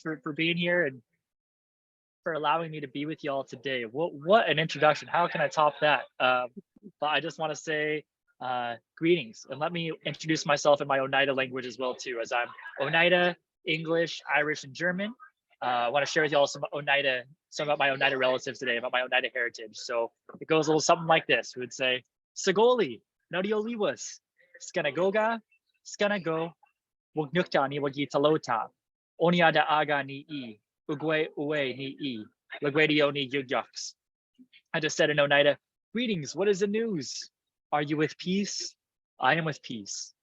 for being here and for allowing me to be with y'all today. What an introduction. How can I top that? But I just want to say greetings, and let me introduce myself in my Oneida language as well too, as I'm Oneida, English, Irish, and German. I want to share with y'all some about my Oneida relatives today, about my Oneida heritage. So it goes a little something like this. We would say, Sagoli, Nadioliwas, Skanagoga, Skanago, Wugnuktani, Wagitalota, Oniada Aga ni E, Ugwe Uwe ni E, Lagwedio ni Yugyux. I just said in Oneida, greetings, what is the news? Are you with peace? I am with peace.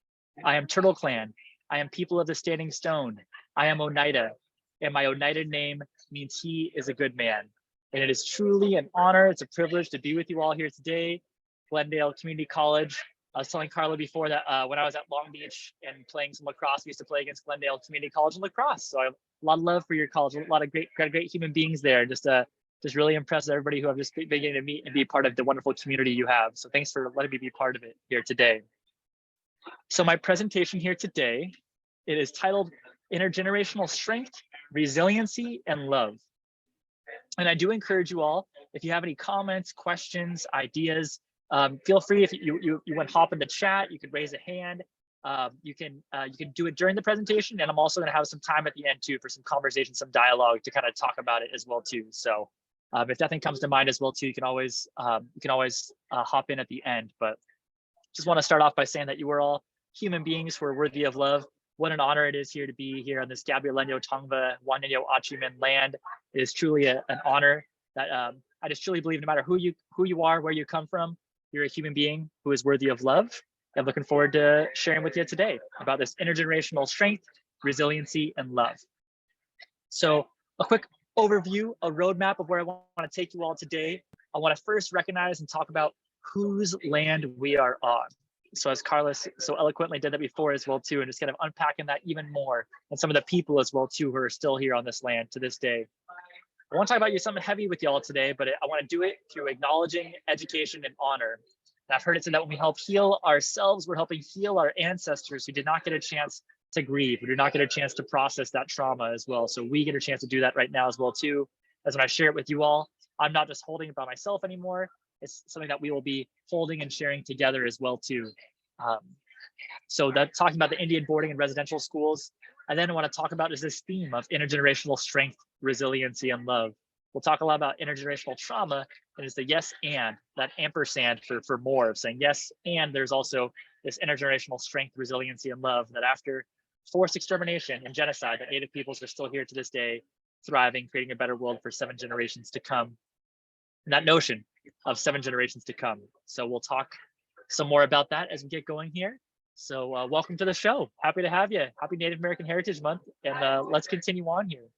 I am Turtle Clan. I am people of the Standing Stone. I am Oneida, and my Oneida name means he is a good man. And it is truly an honor, it's a privilege to be with you all here today. Glendale Community College. I was telling Carla before that when I was at Long Beach and playing some lacrosse, we used to play against Glendale Community College in lacrosse. So I have a lot of love for your college, a lot of great human beings there. Just really impressed with everybody who I've just been getting to meet and be part of the wonderful community you have. So thanks for letting me be part of it here today. So my presentation here today, it is titled Intergenerational Strength, Resiliency, and Love. And I do encourage you all, if you have any comments, questions, ideas, feel free. If you want to hop in the chat, you could raise a hand. You can do it during the presentation, and I'm also going to have some time at the end too for some conversation, some dialogue to kind of talk about it as well too. So if nothing comes to mind as well too, you can always hop in at the end. But just want to start off by saying that you are all human beings who are worthy of love. What an honor it is here to be here on this Gabrielino Tongva Wanyanyo Achiman land. It is truly an honor that I just truly believe no matter who you are, where you come from, you're a human being who is worthy of love. I'm looking forward to sharing with you today about this intergenerational strength, resiliency, and love. So a quick overview, a roadmap of where I want to take you all today. I want to first recognize and talk about whose land we are on. So as Carlos so eloquently did that before as well too, and just kind of unpacking that even more, and some of the people as well too who are still here on this land to this day. I want to talk about you something heavy with y'all today, but I want to do it through acknowledging education and honor. And I've heard it said that when we help heal ourselves, we're helping heal our ancestors who did not get a chance to grieve, who did not get a chance to process that trauma as well. So we get a chance to do that right now as well too. As when I share it with you all, I'm not just holding it by myself anymore. It's something that we will be holding and sharing together as well too. So that talking about the Indian boarding and residential schools, I then want to talk about is this theme of intergenerational strength, resiliency, and love. We'll talk a lot about intergenerational trauma, and it's the yes and, that ampersand for more of saying yes, and there's also this intergenerational strength, resiliency, and love that after forced extermination and genocide, that Native peoples are still here to this day, thriving, creating a better world for 7 generations to come. And that notion of 7 generations to come. So we'll talk some more about that as we get going here. So welcome to the show. Happy to have you. Happy Native American Heritage Month. And let's continue on here.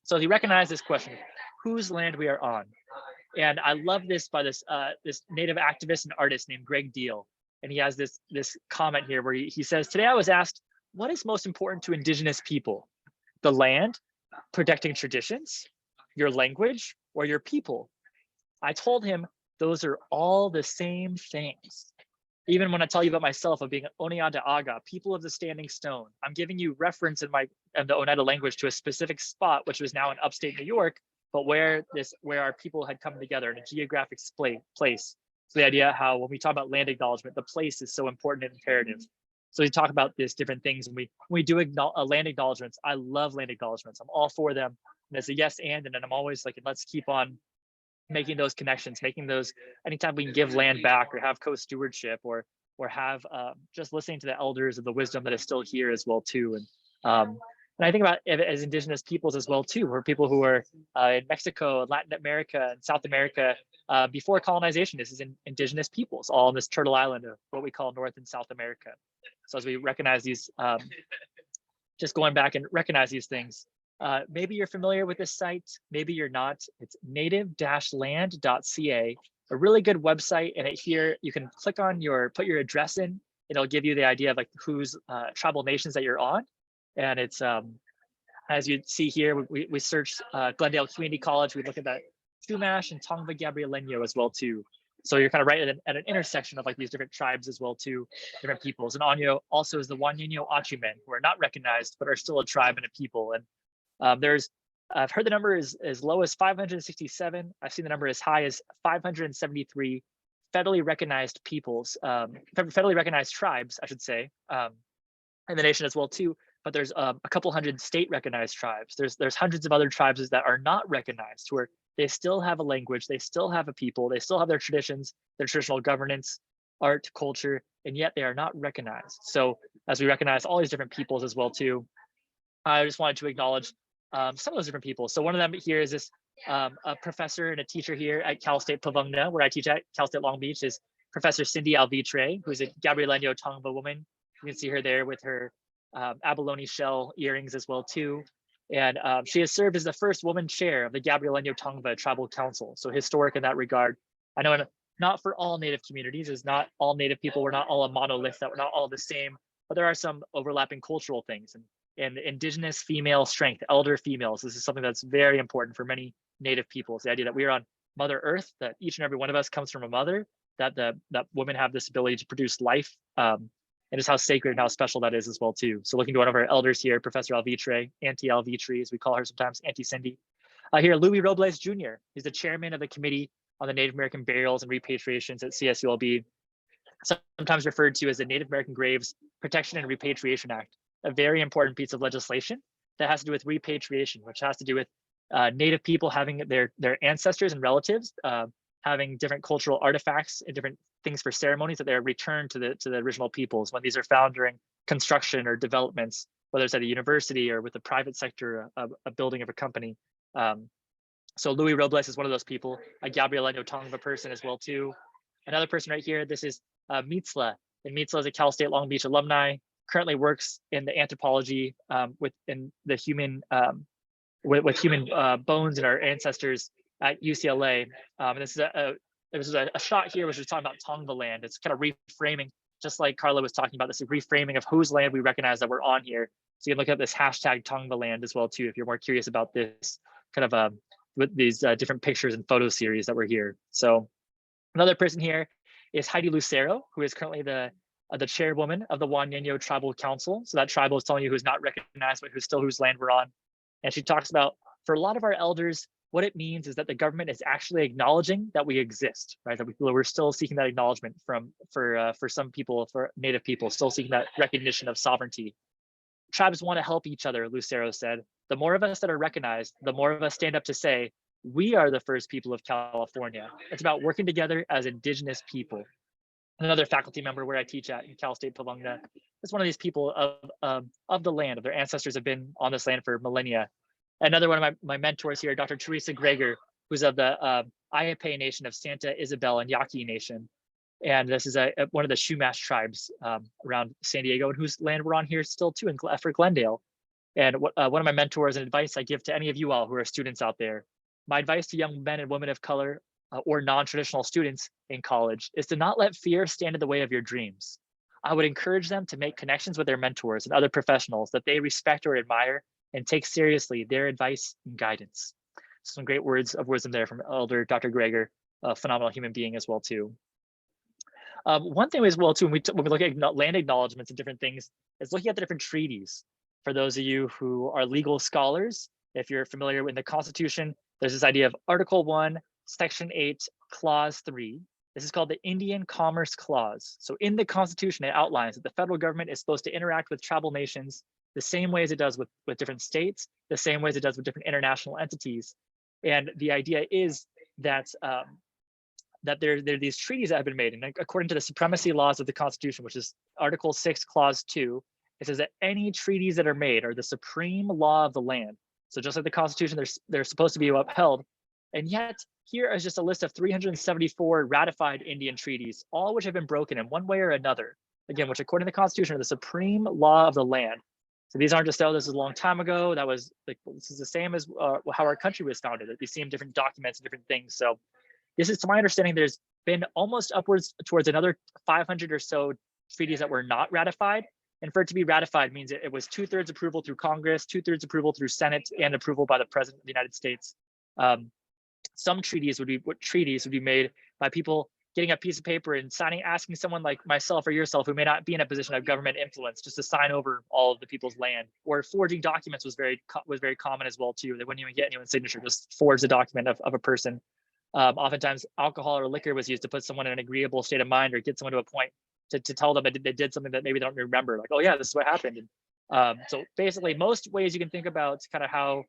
So if you recognize this question, whose land we are on? And I love this by this Native activist and artist named Greg Deal. And he has this comment here where he says, today I was asked, what is most important to Indigenous people? The land, protecting traditions, your language, or your people? I told him those are all the same things. Even when I tell you about myself of being Oneida Aga, people of the Standing Stone, I'm giving you reference in the Oneida language to a specific spot, which was now in upstate New York, but where our people had come together in a geographic place. So the idea how when we talk about land acknowledgement, the place is so important and imperative. So we talk about these different things, and we do land acknowledgements. I love land acknowledgements. I'm all for them. And it's a yes and then I'm always like, let's keep on making those connections, making those, anytime we can give land back or have co-stewardship or have just listening to the elders and the wisdom that is still here as well too. And I think about it as Indigenous peoples as well too, or people who are in Mexico, Latin America, and South America before colonization. This is Indigenous peoples, all on this Turtle Island of what we call North and South America. So as we recognize these, just going back and recognize these things, maybe you're familiar with this site, maybe you're not. It's native-land.ca, a really good website. And here you can click on put your address in. It'll give you the idea of like whose tribal nations that you're on. And it's, as you see here, we searched Glendale Community College. We look at that Chumash and Tongva Gabrielino as well too. So you're kind of right at an intersection of like these different tribes as well too, different peoples. And Onyo also is the Wanyanyo Achimen, who are not recognized, but are still a tribe and a people. And I've heard the number is as low as 567. I've seen the number as high as 573 federally recognized peoples, federally recognized tribes, I should say, in the nation as well too. But there's a couple hundred state recognized tribes. There's hundreds of other tribes that are not recognized, where they still have a language, they still have a people, they still have their traditions, their traditional governance, art, culture, and yet they are not recognized. So as we recognize all these different peoples as well too, I just wanted to acknowledge some of those different people. So one of them here is this a professor and a teacher here at Cal State Pavungna, where I teach at Cal State Long Beach, is Professor Cindy Alvitre, who's a Gabrielino Tongva woman. You can see her there with her abalone shell earrings as well too. And she has served as the first woman chair of the Gabrielino Tongva Tribal Council. So historic in that regard. I know not for all Native communities, is not all Native people, we're not all a monolith, that we're not all the same, but there are some overlapping cultural things. And indigenous female strength, elder females, this is something that's very important for many Native peoples. The idea that we are on Mother Earth, that each and every one of us comes from a mother, that women have this ability to produce life, and just how sacred and how special that is as well too. So looking to one of our elders here, Professor Alvitre, Auntie Alvitre, as we call her sometimes, Auntie Cindy. Here, Louis Robles Jr. He's the chairman of the Committee on the Native American Burials and Repatriations at CSULB, sometimes referred to as the Native American Graves Protection and Repatriation Act, a very important piece of legislation that has to do with repatriation, which has to do with Native people having their ancestors and relatives having different cultural artifacts and different things for ceremonies that they're returned to the original peoples when these are found during construction or developments, whether it's at a university or with the private sector, a building of a company. So Louis Robles is one of those people, a Gabrielino Tongva person as well too. Another person right here, this is Mitzla. And Mitzla is a Cal State Long Beach alumni, currently works in the anthropology within the human with human bones and our ancestors at UCLA. And this is a shot here which is talking about Tongva land. It's kind of reframing, just like Carla was talking about, this reframing of whose land we recognize that we're on here. So you can look at this hashtag Tongva land as well too, if you're more curious about this kind of with these different pictures and photo series that were here. So another person here is Heidi Lucero, who is currently the chairwoman of the Juaneño Tribal Council. So that tribal is telling you who's not recognized, but whose land we're on. And she talks about, for a lot of our elders, what it means is that the government is actually acknowledging that we exist, right? That we're still seeking that acknowledgement for some people, for Native people, still seeking that recognition of sovereignty. Tribes want to help each other, Lucero said. The more of us that are recognized, the more of us stand up to say, we are the first people of California. It's about working together as indigenous people. Another faculty member where I teach at in Cal State Pavungna is one of these people of the land, of their ancestors have been on this land for millennia. Another one of my mentors here, Dr. Teresa Greger, who's of the Ayape Nation of Santa Isabel and Yaqui Nation. And this is one of the Chumash tribes around San Diego, and whose land we're on here still too, for Glendale. And one of my mentors and advice I give to any of you all who are students out there, my advice to young men and women of color or non-traditional students in college is to not let fear stand in the way of your dreams. I would encourage them to make connections with their mentors and other professionals that they respect or admire and take seriously their advice and guidance. Some great words of wisdom there from Elder Dr. Greger, a phenomenal human being as well too. One thing as well too, when we look at land acknowledgements and different things, is looking at the different treaties. For those of you who are legal scholars, if you're familiar with the Constitution, there's this idea of Article 1, Section 8, Clause 3. This is called the Indian Commerce Clause. So in the Constitution, it outlines that the federal government is supposed to interact with tribal nations the same way as it does with different states, the same way as it does with different international entities. And the idea is that that there are these treaties that have been made, and according to the supremacy laws of the Constitution, which is Article 6, Clause 2, it says that any treaties that are made are the supreme law of the land. So just like the Constitution, they're supposed to be upheld. And yet, here is just a list of 374 ratified Indian treaties, all which have been broken in one way or another. Again, which according to the Constitution are the supreme law of the land. So these aren't just, oh, this is a long time ago. That was like, this is the same as how our country was founded. We see in different documents and different things. So this is, to my understanding, there's been almost upwards towards another 500 or so treaties that were not ratified. And for it to be ratified means it was 2/3 approval through Congress, 2/3 approval through Senate, and approval by the President of the United States. Some treaties would be made by people getting a piece of paper and asking someone like myself or yourself who may not be in a position of government influence just to sign over all of the people's land. Or forging documents was very common as well too. They wouldn't even get anyone's signature, just forge the document of a person. Oftentimes alcohol or liquor was used to put someone in an agreeable state of mind or get someone to a point to tell them that they did something that maybe they don't remember, like, oh yeah, this is what happened. And so basically most ways you can think about kind of how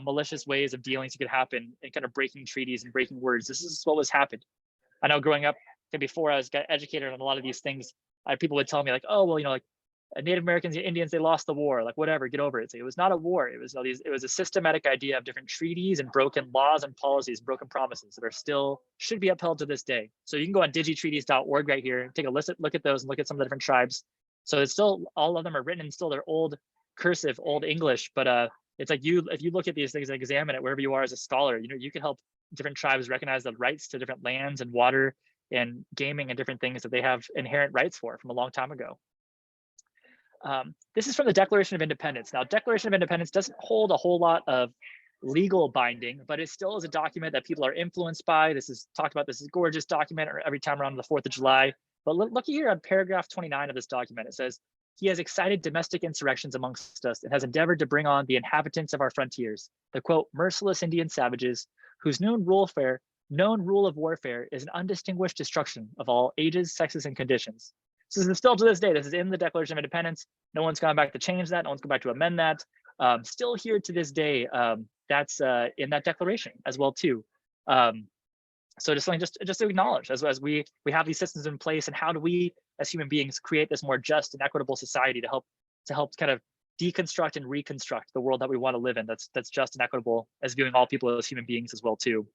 malicious ways of dealings could happen and kind of breaking treaties and breaking words. This is what was happened. I know growing up, before I was got educated on a lot of these things, people would tell me like, oh, well, like Native Americans, Indians, they lost the war, like whatever, get over it. So it was not a war. It was it was a systematic idea of different treaties and broken laws and policies, broken promises that are still should be upheld to this day. So you can go on digitreaties.org right here, take a look at those and look at some of the different tribes. So it's still, all of them are written in still their old cursive, old English, but it's like if you look at these things and examine it wherever you are as a scholar, you can help different tribes recognize the rights to different lands and water and gaming and different things that they have inherent rights for from a long time ago. This is from the Declaration of Independence. Now, Declaration of Independence doesn't hold a whole lot of legal binding, but it still is a document that people are influenced by. This is talked about. This is a gorgeous document every time around the 4th of July. But look here on paragraph 29 of this document. It says, he has excited domestic insurrections amongst us and has endeavored to bring on the inhabitants of our frontiers, the quote, merciless Indian savages, whose known rule of warfare is an undistinguished destruction of all ages, sexes, and conditions. So this is still to this day, this is in the Declaration of Independence. No one's gone back to change that. No one's gone back to amend that. Still here to this day, that's in that declaration as well too. So just something just to acknowledge as we have these systems in place, and how do we as human beings create this more just and equitable society to help kind of deconstruct and reconstruct the world that we want to live in, that's just and equitable, as viewing all people as human beings as well too.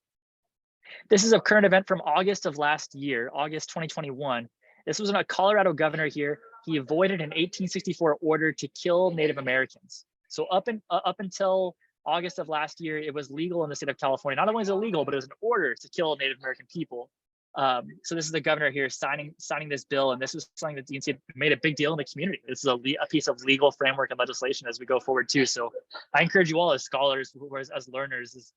This is a current event from August of last year, August 2021. This was a Colorado governor here. He avoided an 1864 order to kill Native Americans. So up until August of last year, it was legal in the state of California. Not only is it illegal, but it was an order to kill Native American people. So this is the governor here signing this bill, and this is something that DNC made a big deal in the community. This is a piece of legal framework and legislation as we go forward too. So I encourage you all as scholars, as learners, as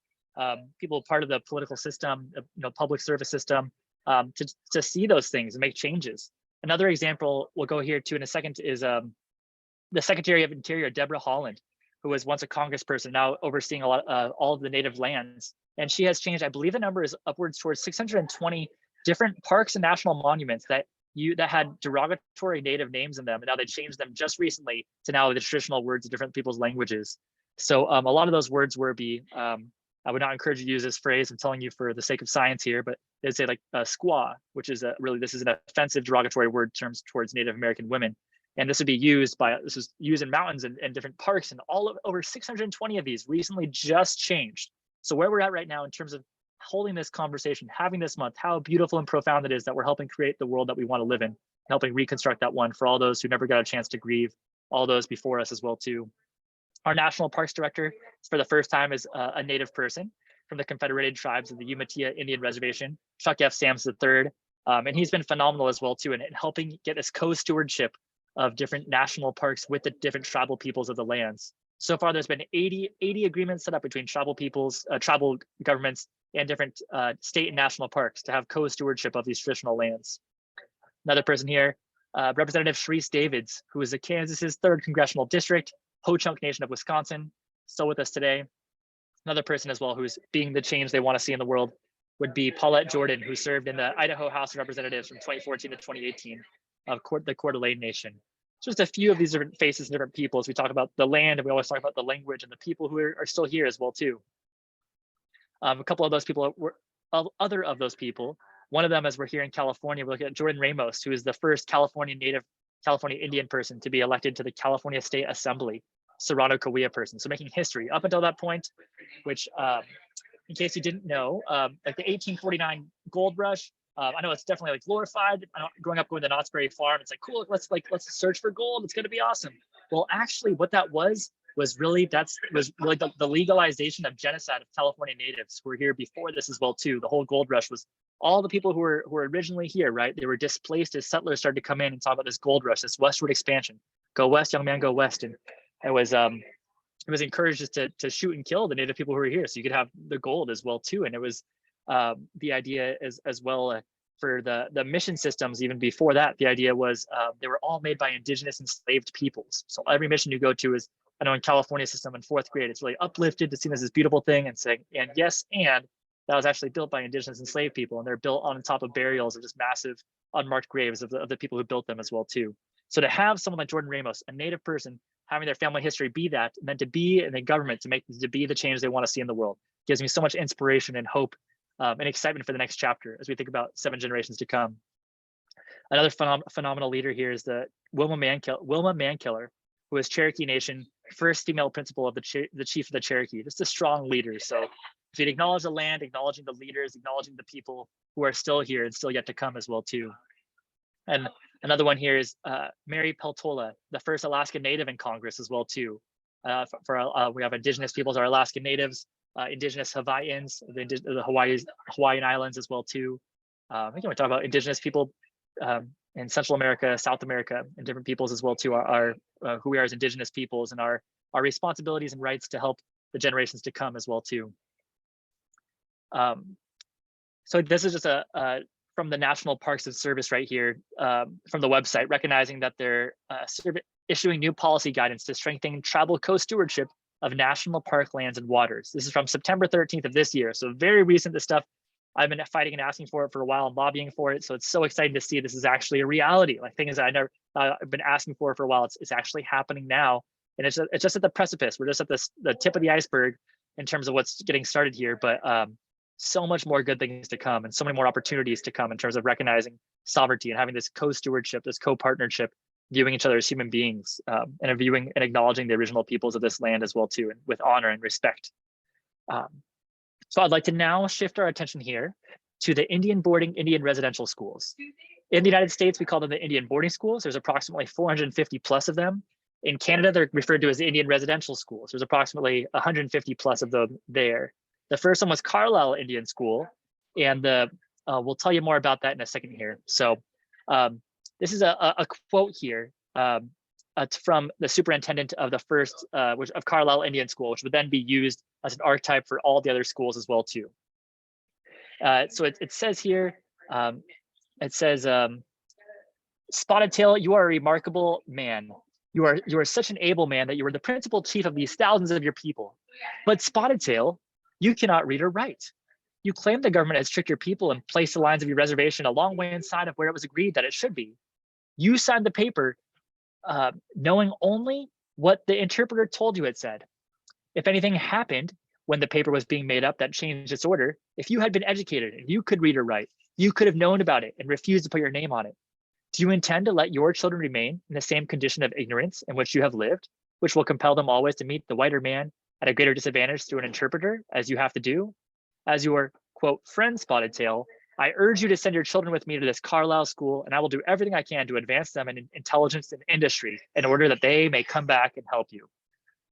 people part of the political system, public service system, to see those things and make changes. Another example we'll go here to in a second is the Secretary of Interior, Deborah Haaland, who was once a congressperson, now overseeing all of the native lands. And she has changed, I believe the number is upwards towards 620 different parks and national monuments that had derogatory native names in them. And now they changed them just recently to now the traditional words of different people's languages. So a lot of those words were I would not encourage you to use this phrase. I'm telling you for the sake of science here, but they'd say like squaw, which is this is an offensive derogatory word terms towards Native American women. And this is used in mountains and different parks, and over 620 of these recently just changed. So where we're at right now in terms of holding this conversation, having this month, how beautiful and profound it is that we're helping create the world that we want to live in, helping reconstruct that one for all those who never got a chance to grieve, all those before us as well too. Our National Parks Director, for the first time, is a Native person from the Confederated Tribes of the Umatilla Indian Reservation, Chuck F. Sams III. And he's been phenomenal as well too in helping get this co-stewardship of different national parks with the different tribal peoples of the lands. So far, there's been 80 agreements set up between tribal peoples, tribal governments, and different state and national parks to have co-stewardship of these traditional lands. Another person here, Representative Sharice Davids, who is Kansas's 3rd Congressional District, Ho-Chunk Nation of Wisconsin, still with us today. Another person as well who's being the change they want to see in the world would be Paulette Jordan, who served in the Idaho House of Representatives from 2014 to 2018 of the Coeur d'Alene Nation. Just a few of these different faces and different people as we talk about the land, and we always talk about the language and the people who are still here as well too. A couple of those people were other of those people. One of them, as we're here in California, we're looking at Jordan Ramos, who is the first California Indian person to be elected to the California State Assembly, Serrano Cahuilla person. So making history up until that point, which in case you didn't know, like the 1849 gold rush, I know it's definitely like glorified. Growing up going to Knott's Berry Farm, it's like, cool, let's search for gold. It's going to be awesome. Well, actually what that was really the legalization of genocide of California natives who were here before this as well too. The whole gold rush was all the people who were originally here, right? They were displaced as settlers started to come in and talk about this gold rush, this westward expansion. Go west, young man, go west. And it was encouraged just to shoot and kill the native people who were here so you could have the gold as well too. And it was the idea as well for the mission systems, even before that, the idea was they were all made by indigenous enslaved peoples. So every mission you go to is, I know in California system in 4th grade, it's really uplifted to see this as this beautiful thing and saying, and yes, and that was actually built by indigenous enslaved people, and they're built on top of burials of just massive unmarked graves of the people who built them as well too. So to have someone like Jordan Ramos, a Native person, having their family history be that, and then to be in the government to be the change they want to see in the world, gives me so much inspiration and hope and excitement for the next chapter as we think about 7 generations to come. Another phenomenal leader here is the Wilma Mankiller, who is Cherokee Nation first female principal of the chief of the Cherokee. Just a strong leader. So if we acknowledge the land, acknowledging the leaders, acknowledging the people who are still here and still yet to come as well too. And another one here is Mary Peltola, the first Alaska Native in Congress as well too. We have indigenous peoples, our Alaska Natives, indigenous Hawaiians, the Hawaiian Islands as well too. Again, we talk about indigenous people in Central America, South America, and different peoples as well too, are who we are as indigenous peoples, and our responsibilities and rights to help the generations to come as well too. So this is just from the National Parks and Service right here, from the website, recognizing that they're issuing new policy guidance to strengthen tribal co-stewardship of national park lands and waters. This is from September 13th of this year, so very recent. This stuff I've been fighting and asking for it for a while and lobbying for it. So it's so exciting to see this is actually a reality. Like things that I've been asking for a while. It's actually happening now, and it's just at the precipice. We're just at the tip of the iceberg in terms of what's getting started here. But so much more good things to come, and so many more opportunities to come in terms of recognizing sovereignty and having this co-stewardship, this co-partnership, viewing each other as human beings, and viewing and acknowledging the original peoples of this land as well too, and with honor and respect. So I'd like to now shift our attention here to the Indian boarding, Indian residential schools. In the United States, we call them the Indian boarding schools. There's approximately 450 plus of them. In Canada, they're referred to as the Indian residential schools. There's approximately 150 plus of them there. The first one was Carlisle Indian School, and we'll tell you more about that in a second here. So this is a quote here. It's from the superintendent of the first, of Carlisle Indian School, which would then be used as an archetype for all the other schools as well too. So it says here, Spotted Tail, you are a remarkable man. You are such an able man that you are the principal chief of these thousands of your people. But Spotted Tail, you cannot read or write. You claim the government has tricked your people and placed the lines of your reservation a long way inside of where it was agreed that it should be. You signed the paper knowing only what the interpreter told you it said. If anything happened when the paper was being made up that changed its order, if you had been educated and you could read or write, you could have known about it and refused to put your name on it. Do you intend to let your children remain in the same condition of ignorance in which you have lived, which will compel them always to meet the whiter man at a greater disadvantage through an interpreter, as you have to do? As your, quote, friend Spotted Tail, I urge you to send your children with me to this Carlisle school, and I will do everything I can to advance them in intelligence and industry in order that they may come back and help you.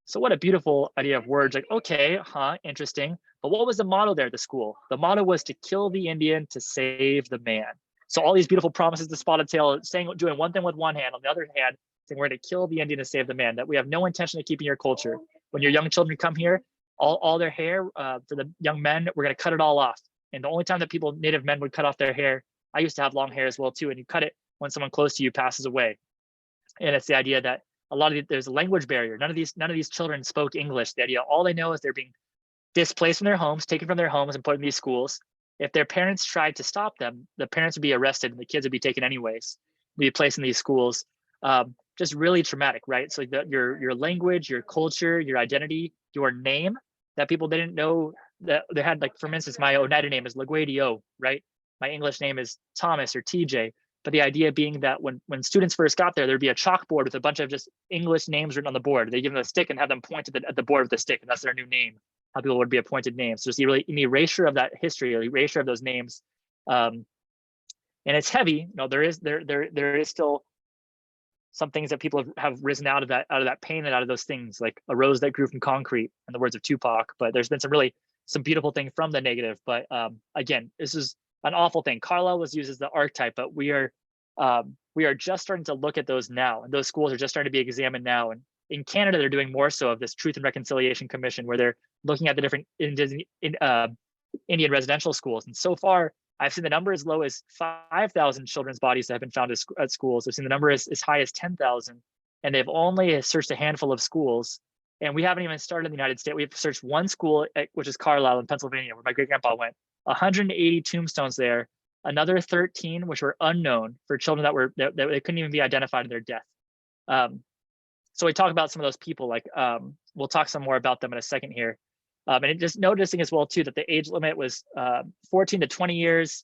So what a beautiful idea of words. Like, okay, interesting. But what was the motto there at the school? The motto was to kill the Indian to save the man. So all these beautiful promises to Spotted Tail, doing one thing with one hand, on the other hand, saying we're going to kill the Indian to save the man, that we have no intention of keeping your culture. When your young children come here, all their hair, for the young men, we're going to cut it all off. And the only time that Native men would cut off their hair, I used to have long hair as well too, and you cut it when someone close to you passes away. And it's the idea that there's a language barrier. None of these children spoke English. The idea, all they know is they're being displaced from their homes, taken from their homes, and put in these schools. If their parents tried to stop them, the parents would be arrested and the kids would be taken anyways, be placed in these schools. Just really traumatic, right? So your language, your culture, your identity, your name, that people didn't know that they had. Like, for instance, my Oneida name is LaGuadio, right? My English name is Thomas or TJ. But the idea being that when students first got there, there'd be a chalkboard with a bunch of just English names written on the board. They give them a stick and have them point at the board with the stick, and that's their new name. How people would be appointed names. So there's really an erasure of that history, an erasure of those names, and it's heavy. There is still some things that people have risen out of that pain and out of those things, like a rose that grew from concrete, in the words of Tupac. But there's been some beautiful thing from the negative. But again, this is an awful thing. Carlisle was used as the archetype, but we are just starting to look at those now, and those schools are just starting to be examined now. And in Canada, they're doing more so of this Truth and Reconciliation Commission, where they're looking at the different Indian residential schools. And so far, I've seen the number as low as 5,000 children's bodies that have been found at schools. I've seen the number as high as 10,000, and they've only searched a handful of schools. And we haven't even started in the United States. We've searched one school, which is Carlisle in Pennsylvania, where my great grandpa went. 180 tombstones there, another 13 which were unknown for children that they couldn't even be identified in their death. So we talk about some of those people, like we'll talk some more about them in a second here. And just noticing as well too that the age limit was 14 to 20 years.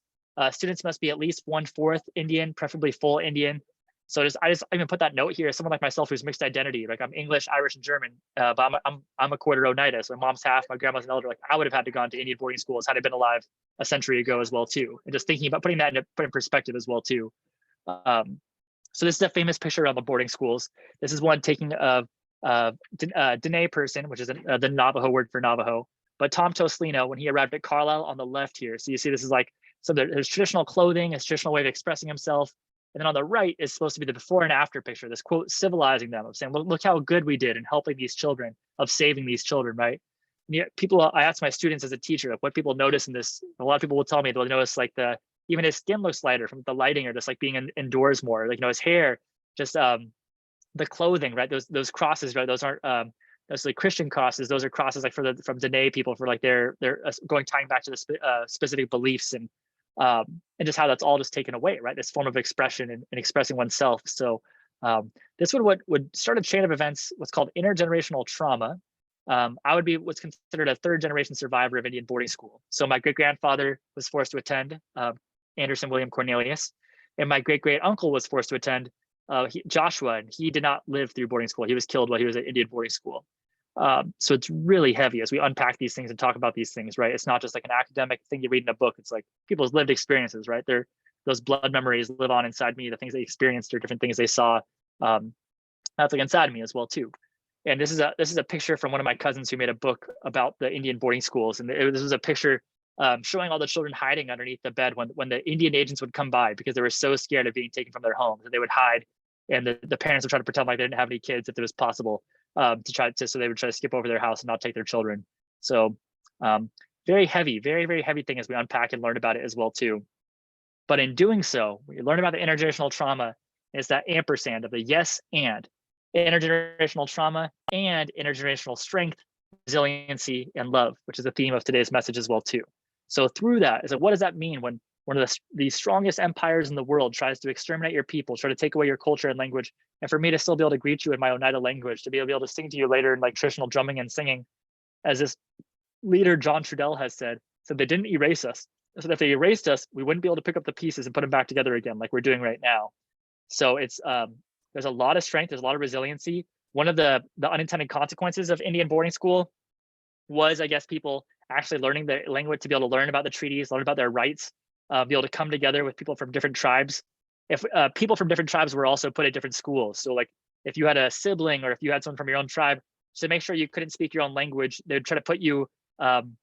Students must be at least 1/4 Indian, preferably full Indian. So I even put that note here. Someone like myself who's mixed identity, like I'm English, Irish, and German, but I'm a quarter Oneida. So my mom's half, my grandma's an elder. Like I would have had to gone to Indian boarding schools had I been alive a century ago as well too. And just thinking about putting that in perspective as well too. So this is a famous picture of the boarding schools. This is one taking of Dene person, which is the Navajo word for Navajo. But Tom Toslino, when he arrived at Carlisle on the left here. So you see this is like some of his traditional clothing, his traditional way of expressing himself. And then on the right is supposed to be the before and after picture, this quote, civilizing them, of saying, well, look how good we did in helping these children, of saving these children, right? And yet I ask my students as a teacher, like, what people notice in this. A lot of people will tell me they'll notice like even his skin looks lighter from the lighting, or just like being indoors more, like, his hair, just the clothing, right? Those crosses, right? Those aren't those like Christian crosses. Those are crosses like from Dene people for like their tying back to the specific beliefs and just how that's all just taken away, right? This form of expression and expressing oneself. So this would start a chain of events, what's called intergenerational trauma. I would be what's considered a third generation survivor of Indian boarding school. So my great grandfather was forced to attend, Anderson William Cornelius, and my great great uncle was forced to attend, Joshua, and he did not live through boarding school. He was killed while he was at Indian boarding school. So it's really heavy as we unpack these things and talk about these things, right? It's not just like an academic thing you read in a book. It's like people's lived experiences, right? Those blood memories live on inside me. The things they experienced or different things they saw, that's like inside me as well too. And this is a picture from one of my cousins who made a book about the Indian boarding schools, and this was a picture showing all the children hiding underneath the bed when the Indian agents would come by because they were so scared of being taken from their homes that they would hide, and the parents would try to pretend like they didn't have any kids if it was possible, so they would try to skip over their house and not take their children. So very heavy, very, very heavy thing as we unpack and learn about it as well too. But in doing so, when you learn about the intergenerational trauma, it's that ampersand of the yes and intergenerational trauma and intergenerational strength, resiliency, and love, which is the theme of today's message as well too. So through that is like, what does that mean when one of the strongest empires in the world tries to exterminate your people, try to take away your culture and language, and for me to still be able to greet you in my Oneida language, to be able to sing to you later in like traditional drumming and singing, as this leader John Trudell has said they didn't erase us. So if they erased us, we wouldn't be able to pick up the pieces and put them back together again like we're doing right now. So it's there's a lot of strength, there's a lot of resiliency. One of the unintended consequences of Indian boarding school was, I guess, people actually learning the language to be able to learn about the treaties, learn about their rights, be able to come together with people from different tribes. If people from different tribes were also put at different schools. So like if you had a sibling or if you had someone from your own tribe, to make sure you couldn't speak your own language, they'd try to put you,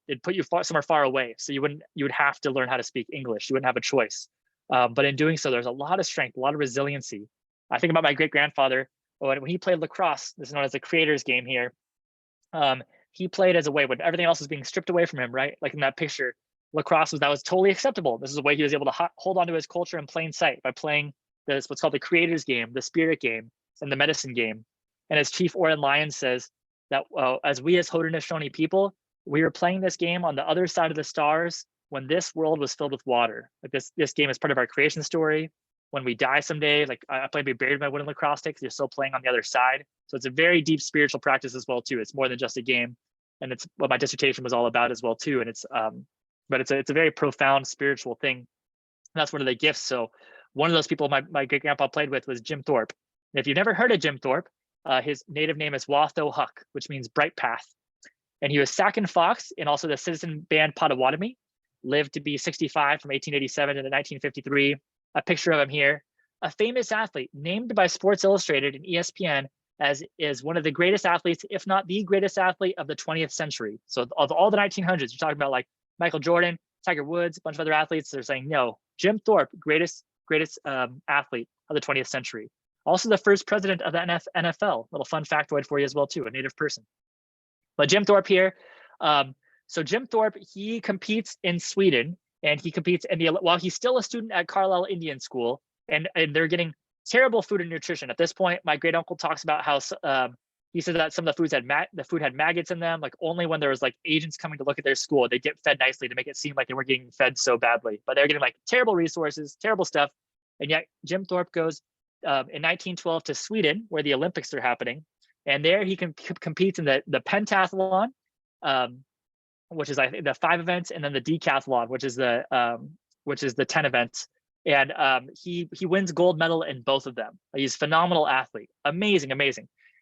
they'd put you somewhere far away. So you would have to learn how to speak English. You wouldn't have a choice. But in doing so, there's a lot of strength, a lot of resiliency. I think about my great grandfather when he played lacrosse. This is known as the creator's game here. He played as a way when everything else was being stripped away from him, right? Like in that picture, lacrosse that was totally acceptable. This is a way he was able to hold on to his culture in plain sight by playing this what's called the creator's game, the spirit game, and the medicine game. And as Chief Oren Lyons says, that as we as Haudenosaunee people, we were playing this game on the other side of the stars when this world was filled with water. Like this game is part of our creation story. When we die someday, like I plan to be buried in my wooden lacrosse stick, you're still playing on the other side. So it's a very deep spiritual practice as well too. It's more than just a game, and it's what my dissertation was all about as well too. And it's but it's a very profound spiritual thing. And that's one of the gifts. So one of those people my great grandpa played with was Jim Thorpe. And if you've never heard of Jim Thorpe, his native name is Watho Huck, which means bright path. And he was Sac and Fox and also the citizen band Potawatomi. Lived to be 65 from 1887 to 1953. A picture of him here. A famous athlete named by Sports Illustrated and ESPN as is one of the greatest athletes, if not the greatest athlete of the 20th century. So of all the 1900s, you're talking about like Michael Jordan, Tiger Woods, a bunch of other athletes. They're saying, no, Jim Thorpe, greatest athlete of the 20th century. Also the first president of the NFL. Little fun factoid for you as well too, a native person. But Jim Thorpe here. So Jim Thorpe, he competes in Sweden and he competes in the, while he's still a student at Carlisle Indian School, and they're getting terrible food and nutrition. At this point, my great uncle talks about how he said that some of the food had maggots in them. Like only when there was like agents coming to look at their school, they get fed nicely to make it seem like they weren't getting fed so badly. But they're getting like terrible resources, terrible stuff. And yet Jim Thorpe goes in 1912 to Sweden, where the Olympics are happening, and there he competes in the pentathlon, which is I think the 5 events, and then the decathlon, which is the 10 events. And he wins gold medal in both of them. He's a phenomenal athlete, amazing.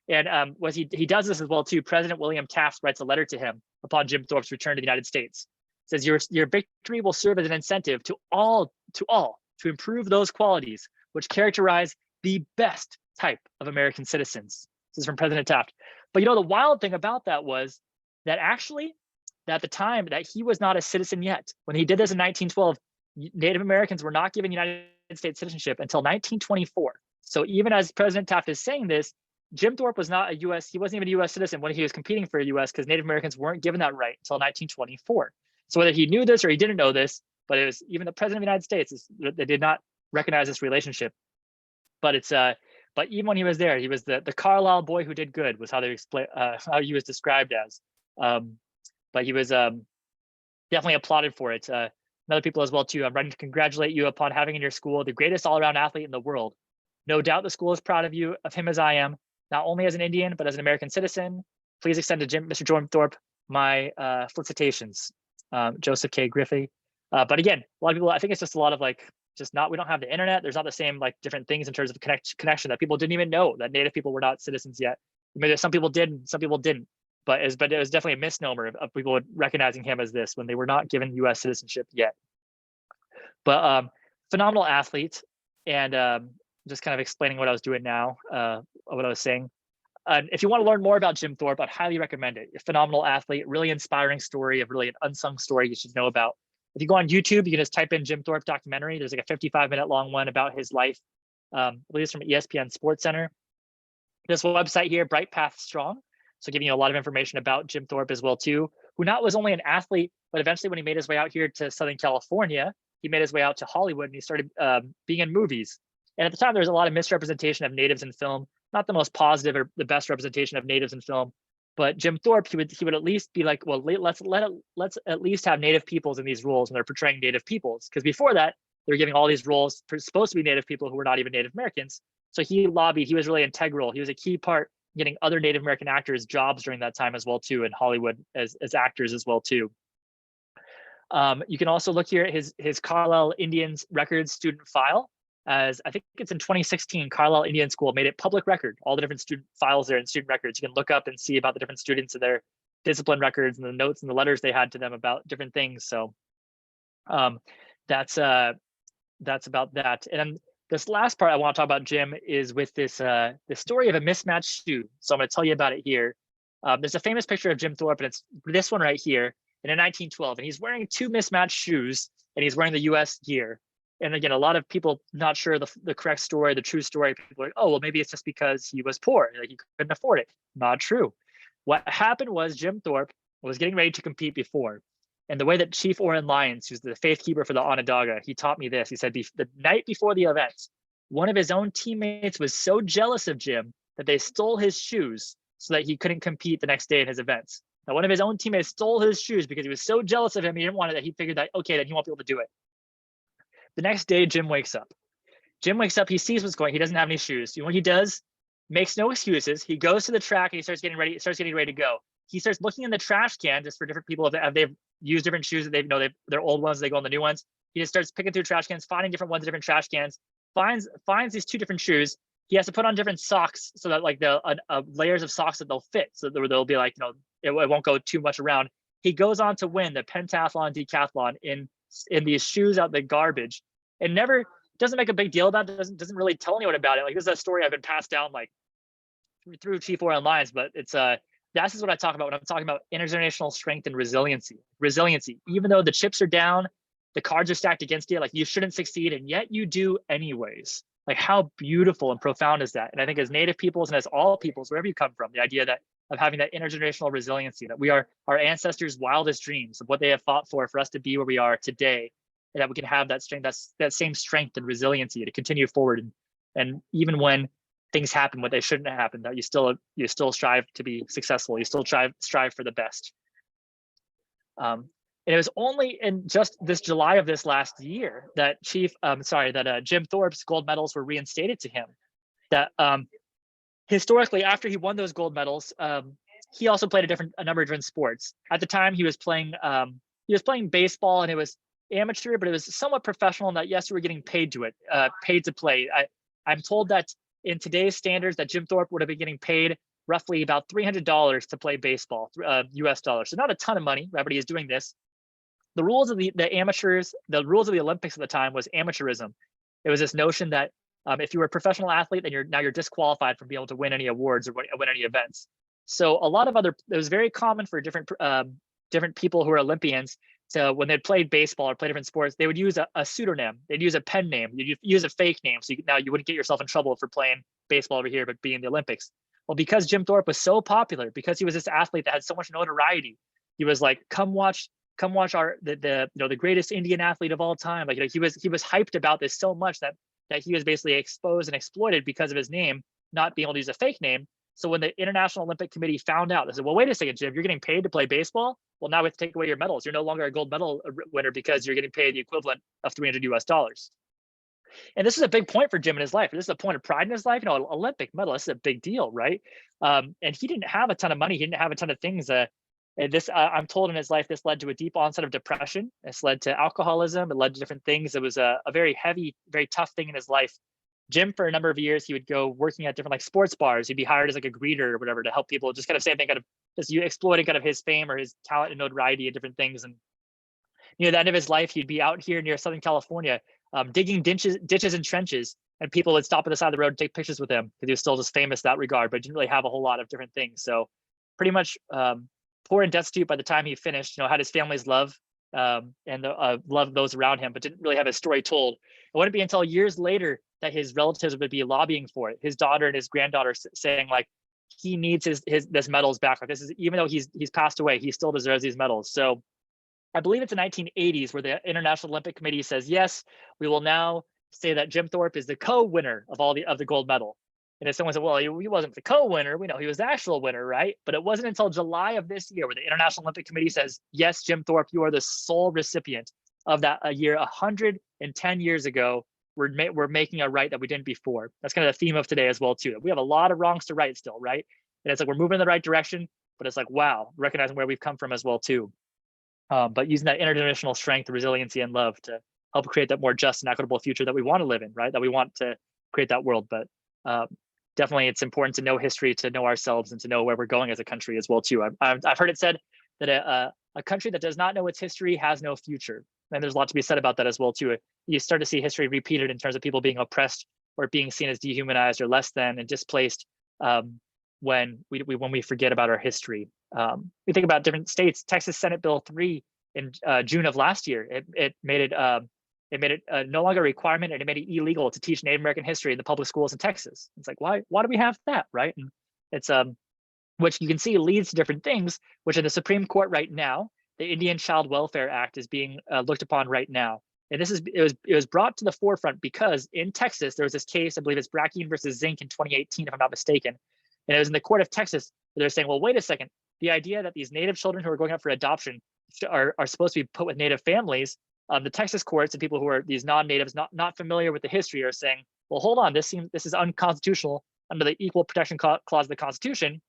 And he does this as well too. President William Taft writes a letter to him upon Jim Thorpe's return to the United States. It says your victory will serve as an incentive to all to improve those qualities which characterize the best type of American citizens. This is from President Taft. But the wild thing about that was that actually, at the time, that he was not a citizen yet. When he did this in 1912, Native Americans were not given United States citizenship until 1924. So even as President Taft is saying this, Jim Thorpe was not he wasn't even a US citizen when he was competing for the US, because Native Americans weren't given that right until 1924. So whether he knew this or he didn't know this, but it was even the President of the United States, they did not recognize this relationship. But but even when he was there, he was the Carlisle boy who did good, was how they explain how he was described as. But he was definitely applauded for it. And other people as well too. I'm writing to congratulate you upon having in your school the greatest all-around athlete in the world. No doubt the school is proud of him as I am, not only as an Indian, but as an American citizen. Please extend to Mr. Jim Thorpe my felicitations. Joseph K. Griffey. But again, a lot of people, I think it's just a lot of like, we don't have the internet. There's not the same like different things in terms of connection that people didn't even know that Native people were not citizens yet. Maybe some people did, some people didn't. But it was definitely a misnomer of people recognizing him as this when they were not given U.S. citizenship yet. But phenomenal athlete, and just kind of explaining what I was doing now, what I was saying. If you want to learn more about Jim Thorpe, I'd highly recommend it. A phenomenal athlete, really inspiring story, of really an unsung story you should know about. If you go on YouTube, you can just type in Jim Thorpe documentary. There's like a 55-minute long one about his life. I believe it's from ESPN Sports Center. This website here, Bright Path Strong, so giving you a lot of information about Jim Thorpe as well too, who was only an athlete, but eventually when he made his way out here to Southern California, he made his way out to Hollywood and he started being in movies. And at the time, there was a lot of misrepresentation of natives in film, not the most positive or the best representation of natives in film. But Jim Thorpe, he would at least be like, well, let's at least have Native peoples in these roles, and they're portraying Native peoples. Because before that, they were giving all these roles supposed to be Native people who were not even Native Americans. So he lobbied. He was really integral. He was a key part in getting other Native American actors jobs during that time as well too, in Hollywood as actors as well too. You can also look here at his Carlisle Indians records student file. As I think it's in 2016, Carlisle Indian School made it public record, all the different student files there and student records. You can look up and see about the different students and their discipline records and the notes and the letters they had to them about different things. So that's about that. And then this last part I want to talk about Jim is with this the story of a mismatched shoe. So I'm going to tell you about it here. There's a famous picture of Jim Thorpe, and it's this one right here. And in 1912, and he's wearing 2 mismatched shoes, and he's wearing the U.S. gear. And again, a lot of people not sure the correct story, the true story. People are like, oh, well, maybe it's just because he was poor, like he couldn't afford it. Not true. What happened was Jim Thorpe was getting ready to compete before. And the way that Chief Orrin Lyons, who's the faith keeper for the Onondaga, he taught me this. He said the night before the event, one of his own teammates was so jealous of Jim that they stole his shoes so that he couldn't compete the next day in his events. Now, one of his own teammates stole his shoes because he was so jealous of him. He didn't want it, that he figured that, okay, then he won't be able to do it. The next day, Jim wakes up. He sees what's going. He doesn't have any shoes. You know what he does? Makes no excuses. He goes to the track and he starts getting ready to go. He starts looking in the trash can just for different people if they've used different shoes that they're old ones, they go on the new ones. He just starts picking through trash cans, finding different ones in different trash cans, finds these 2 different shoes. He has to put on different socks so that like the layers of socks that they'll fit, so that they'll be like, it won't go too much around. He goes on to win the pentathlon, decathlon in these shoes out the garbage, and doesn't make a big deal about it, doesn't really tell anyone about it. Like, this is a story I've been passed down like through Chief Orrin Lyons, but it's this is what I talk about when I'm talking about intergenerational strength and resiliency. Even though the chips are down, the cards are stacked against you, like you shouldn't succeed, and yet you do anyways. Like, how beautiful and profound is that? And I think as Native peoples and as all peoples, wherever you come from, the idea of having that intergenerational resiliency, that we are our ancestors' wildest dreams of what they have fought for us to be where we are today. and that we can have that strength, that same strength and resiliency to continue forward, and even when things happen what they shouldn't have happened, that you still strive to be successful, you still strive for the best. And it was only in just this July of this last year that Jim Thorpe's gold medals were reinstated to him. That historically, after he won those gold medals, he also played a number of different sports. At the time, he was playing baseball, and it was amateur, but it was somewhat professional in that, yes, you were getting paid to play. I'm told that in today's standards, that Jim Thorpe would have been getting paid roughly about $300 to play baseball, US dollars. So not a ton of money, right? But he is doing this. The rules of the amateurs, the rules of the Olympics at the time was amateurism. It was this notion that if you were a professional athlete, then you're disqualified from being able to win any awards or win any events. So it was very common for different people who are Olympians to, when they'd played baseball or played different sports, they would use a pseudonym. They'd use a pen name. You'd use a fake name. So now you wouldn't get yourself in trouble for playing baseball over here, but being in the Olympics. Well, because Jim Thorpe was so popular, because he was this athlete that had so much notoriety, he was like, come watch the greatest Indian athlete of all time. Like, he was hyped about this so much that he was basically exposed and exploited because of his name not being able to use a fake name. So when the International Olympic Committee found out, they said, well, wait a second, Jim, you're getting paid to play baseball? Well, now we have to take away your medals. You're no longer a gold medal winner because you're getting paid the equivalent of $300 US. And this is a big point for Jim in his life. This is a point of pride in his life. Olympic medal, this is a big deal, right? And he didn't have a ton of money. He didn't have a ton of things. I'm told in his life, this led to a deep onset of depression. This led to alcoholism. It led to different things. It was a very heavy, very tough thing in his life. Jim, for a number of years, he would go working at different like sports bars. He'd be hired as like a greeter or whatever to help people, just kind of same thing, kind of just exploiting kind of his fame or his talent and notoriety and different things. And at the end of his life, he'd be out here near Southern California, digging ditches and trenches, and people would stop at the side of the road and take pictures with him because he was still just famous in that regard, but didn't really have a whole lot of different things. So pretty much poor and destitute by the time he finished, had his family's love and love of those around him, but didn't really have his story told. It wouldn't be until years later that his relatives would be lobbying for it. His daughter and his granddaughter saying like, he needs this medals back. Like, this is, even though he's passed away, he still deserves these medals. So I believe it's the 1980s where the International Olympic Committee says, yes, we will now say that Jim Thorpe is the co-winner of the gold medal. And if someone said, well, he wasn't the co-winner, we know he was the actual winner, right? But it wasn't until July of this year where the International Olympic Committee says, yes, Jim Thorpe, you are the sole recipient of that. A year 110 years ago, we're making a right that we didn't before. That's kind of the theme of today as well too. We have a lot of wrongs to right still, right? And it's like we're moving in the right direction, but it's like, wow, recognizing where we've come from as well too. But using that intergenerational strength, resiliency, and love to help create that more just and equitable future that we want to live in, right? That we want to create that world. But definitely, it's important to know history, to know ourselves, and to know where we're going as a country as well too. I've heard it said that a country that does not know its history has no future, and there's a lot to be said about that as well too. You start to see history repeated in terms of people being oppressed or being seen as dehumanized or less than and displaced when we forget about our history. We think about different states. Texas Senate Bill 3 in June of last year, it made it no longer a requirement, and it made it illegal to teach Native American history in the public schools in Texas. It's like, why do we have that, right? And it's which you can see leads to different things, which in the Supreme Court right now, the Indian Child Welfare Act is being looked upon right now. And it was brought to the forefront because in Texas, there was this case, I believe it's Brackeen versus Zink in 2018, if I'm not mistaken. And it was in the court of Texas where they're saying, well, wait a second, the idea that these Native children who are going up for adoption are supposed to be put with Native families, the Texas courts and people who are these non-natives, not familiar with the history, are saying, well, hold on, this is unconstitutional under the Equal Protection Clause of the Constitution,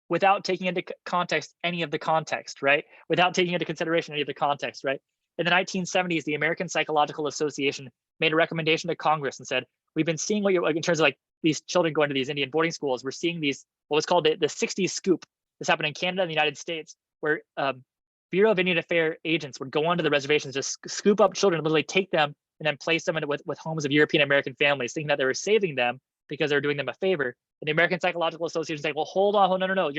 without taking into context any of the context, right? Without taking into consideration any of the context, right? In the 1970s, the American Psychological Association made a recommendation to Congress and said, we've been seeing in terms of like these children going to these Indian boarding schools, we're seeing what was called the 60s scoop. This happened in Canada and the United States, where Bureau of Indian Affairs agents would go onto the reservations, just scoop up children, literally take them and then place them with homes of European American families, thinking that they were saving them because they're doing them a favor. And the American Psychological Association saying, well, hold on, no,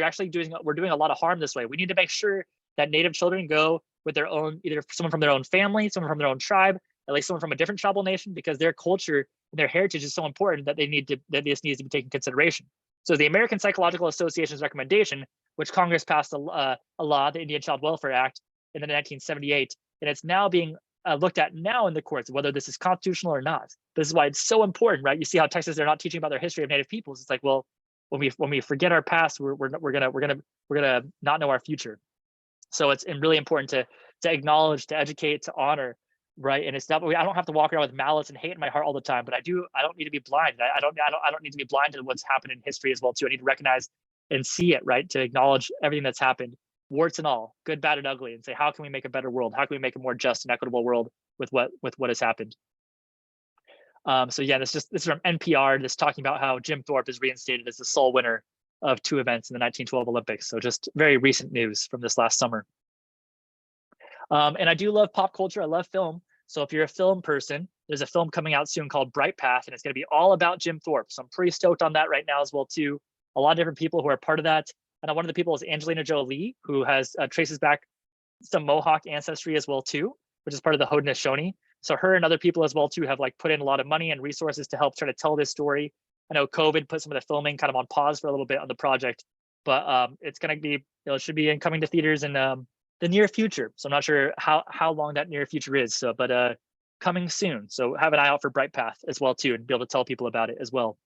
we're doing a lot of harm this way. We need to make sure that Native children go with their own, either someone from their own family, someone from their own tribe, at least someone from a different tribal nation, because their culture and their heritage is so important that this needs to be taken into consideration. So the American Psychological Association's recommendation, which Congress passed a law, the Indian Child Welfare Act, in 1978, and it's now being looked at now in the courts, whether this is constitutional or not. This is why it's so important, right? You see how Texas, they're not teaching about their history of Native peoples. It's like, well, when we forget our past, we're gonna not know our future. So it's really important to acknowledge, to educate, to honor, right? And it's not, I don't have to walk around with malice and hate in my heart all the time, but I don't need to be blind. I don't need to be blind to what's happened in history as well too. I need to recognize and see it, right? To acknowledge everything that's happened, warts and all, good, bad, and ugly, and say, how can we make a better world? How can we make a more just and equitable world with what has happened? So yeah, this is from NPR, just talking about how Jim Thorpe is reinstated as the sole winner of 2 events in the 1912 Olympics. So just very recent news from this last summer. And I do love pop culture. I love film. So if you're a film person, there's a film coming out soon called Bright Path, and it's going to be all about Jim Thorpe. So I'm pretty stoked on that right now as well too. A lot of different people who are part of that. And one of the people is Angelina Jolie, who has traces back some Mohawk ancestry as well too, which is part of the Haudenosaunee. So her and other people as well too have like put in a lot of money and resources to help try to tell this story. I know COVID put some of the filming kind of on pause for a little bit on the project, but it's going to be, it should be coming to theaters in the near future. So I'm not sure how long that near future is. So, but coming soon. So have an eye out for Bright Path as well too, and be able to tell people about it as well.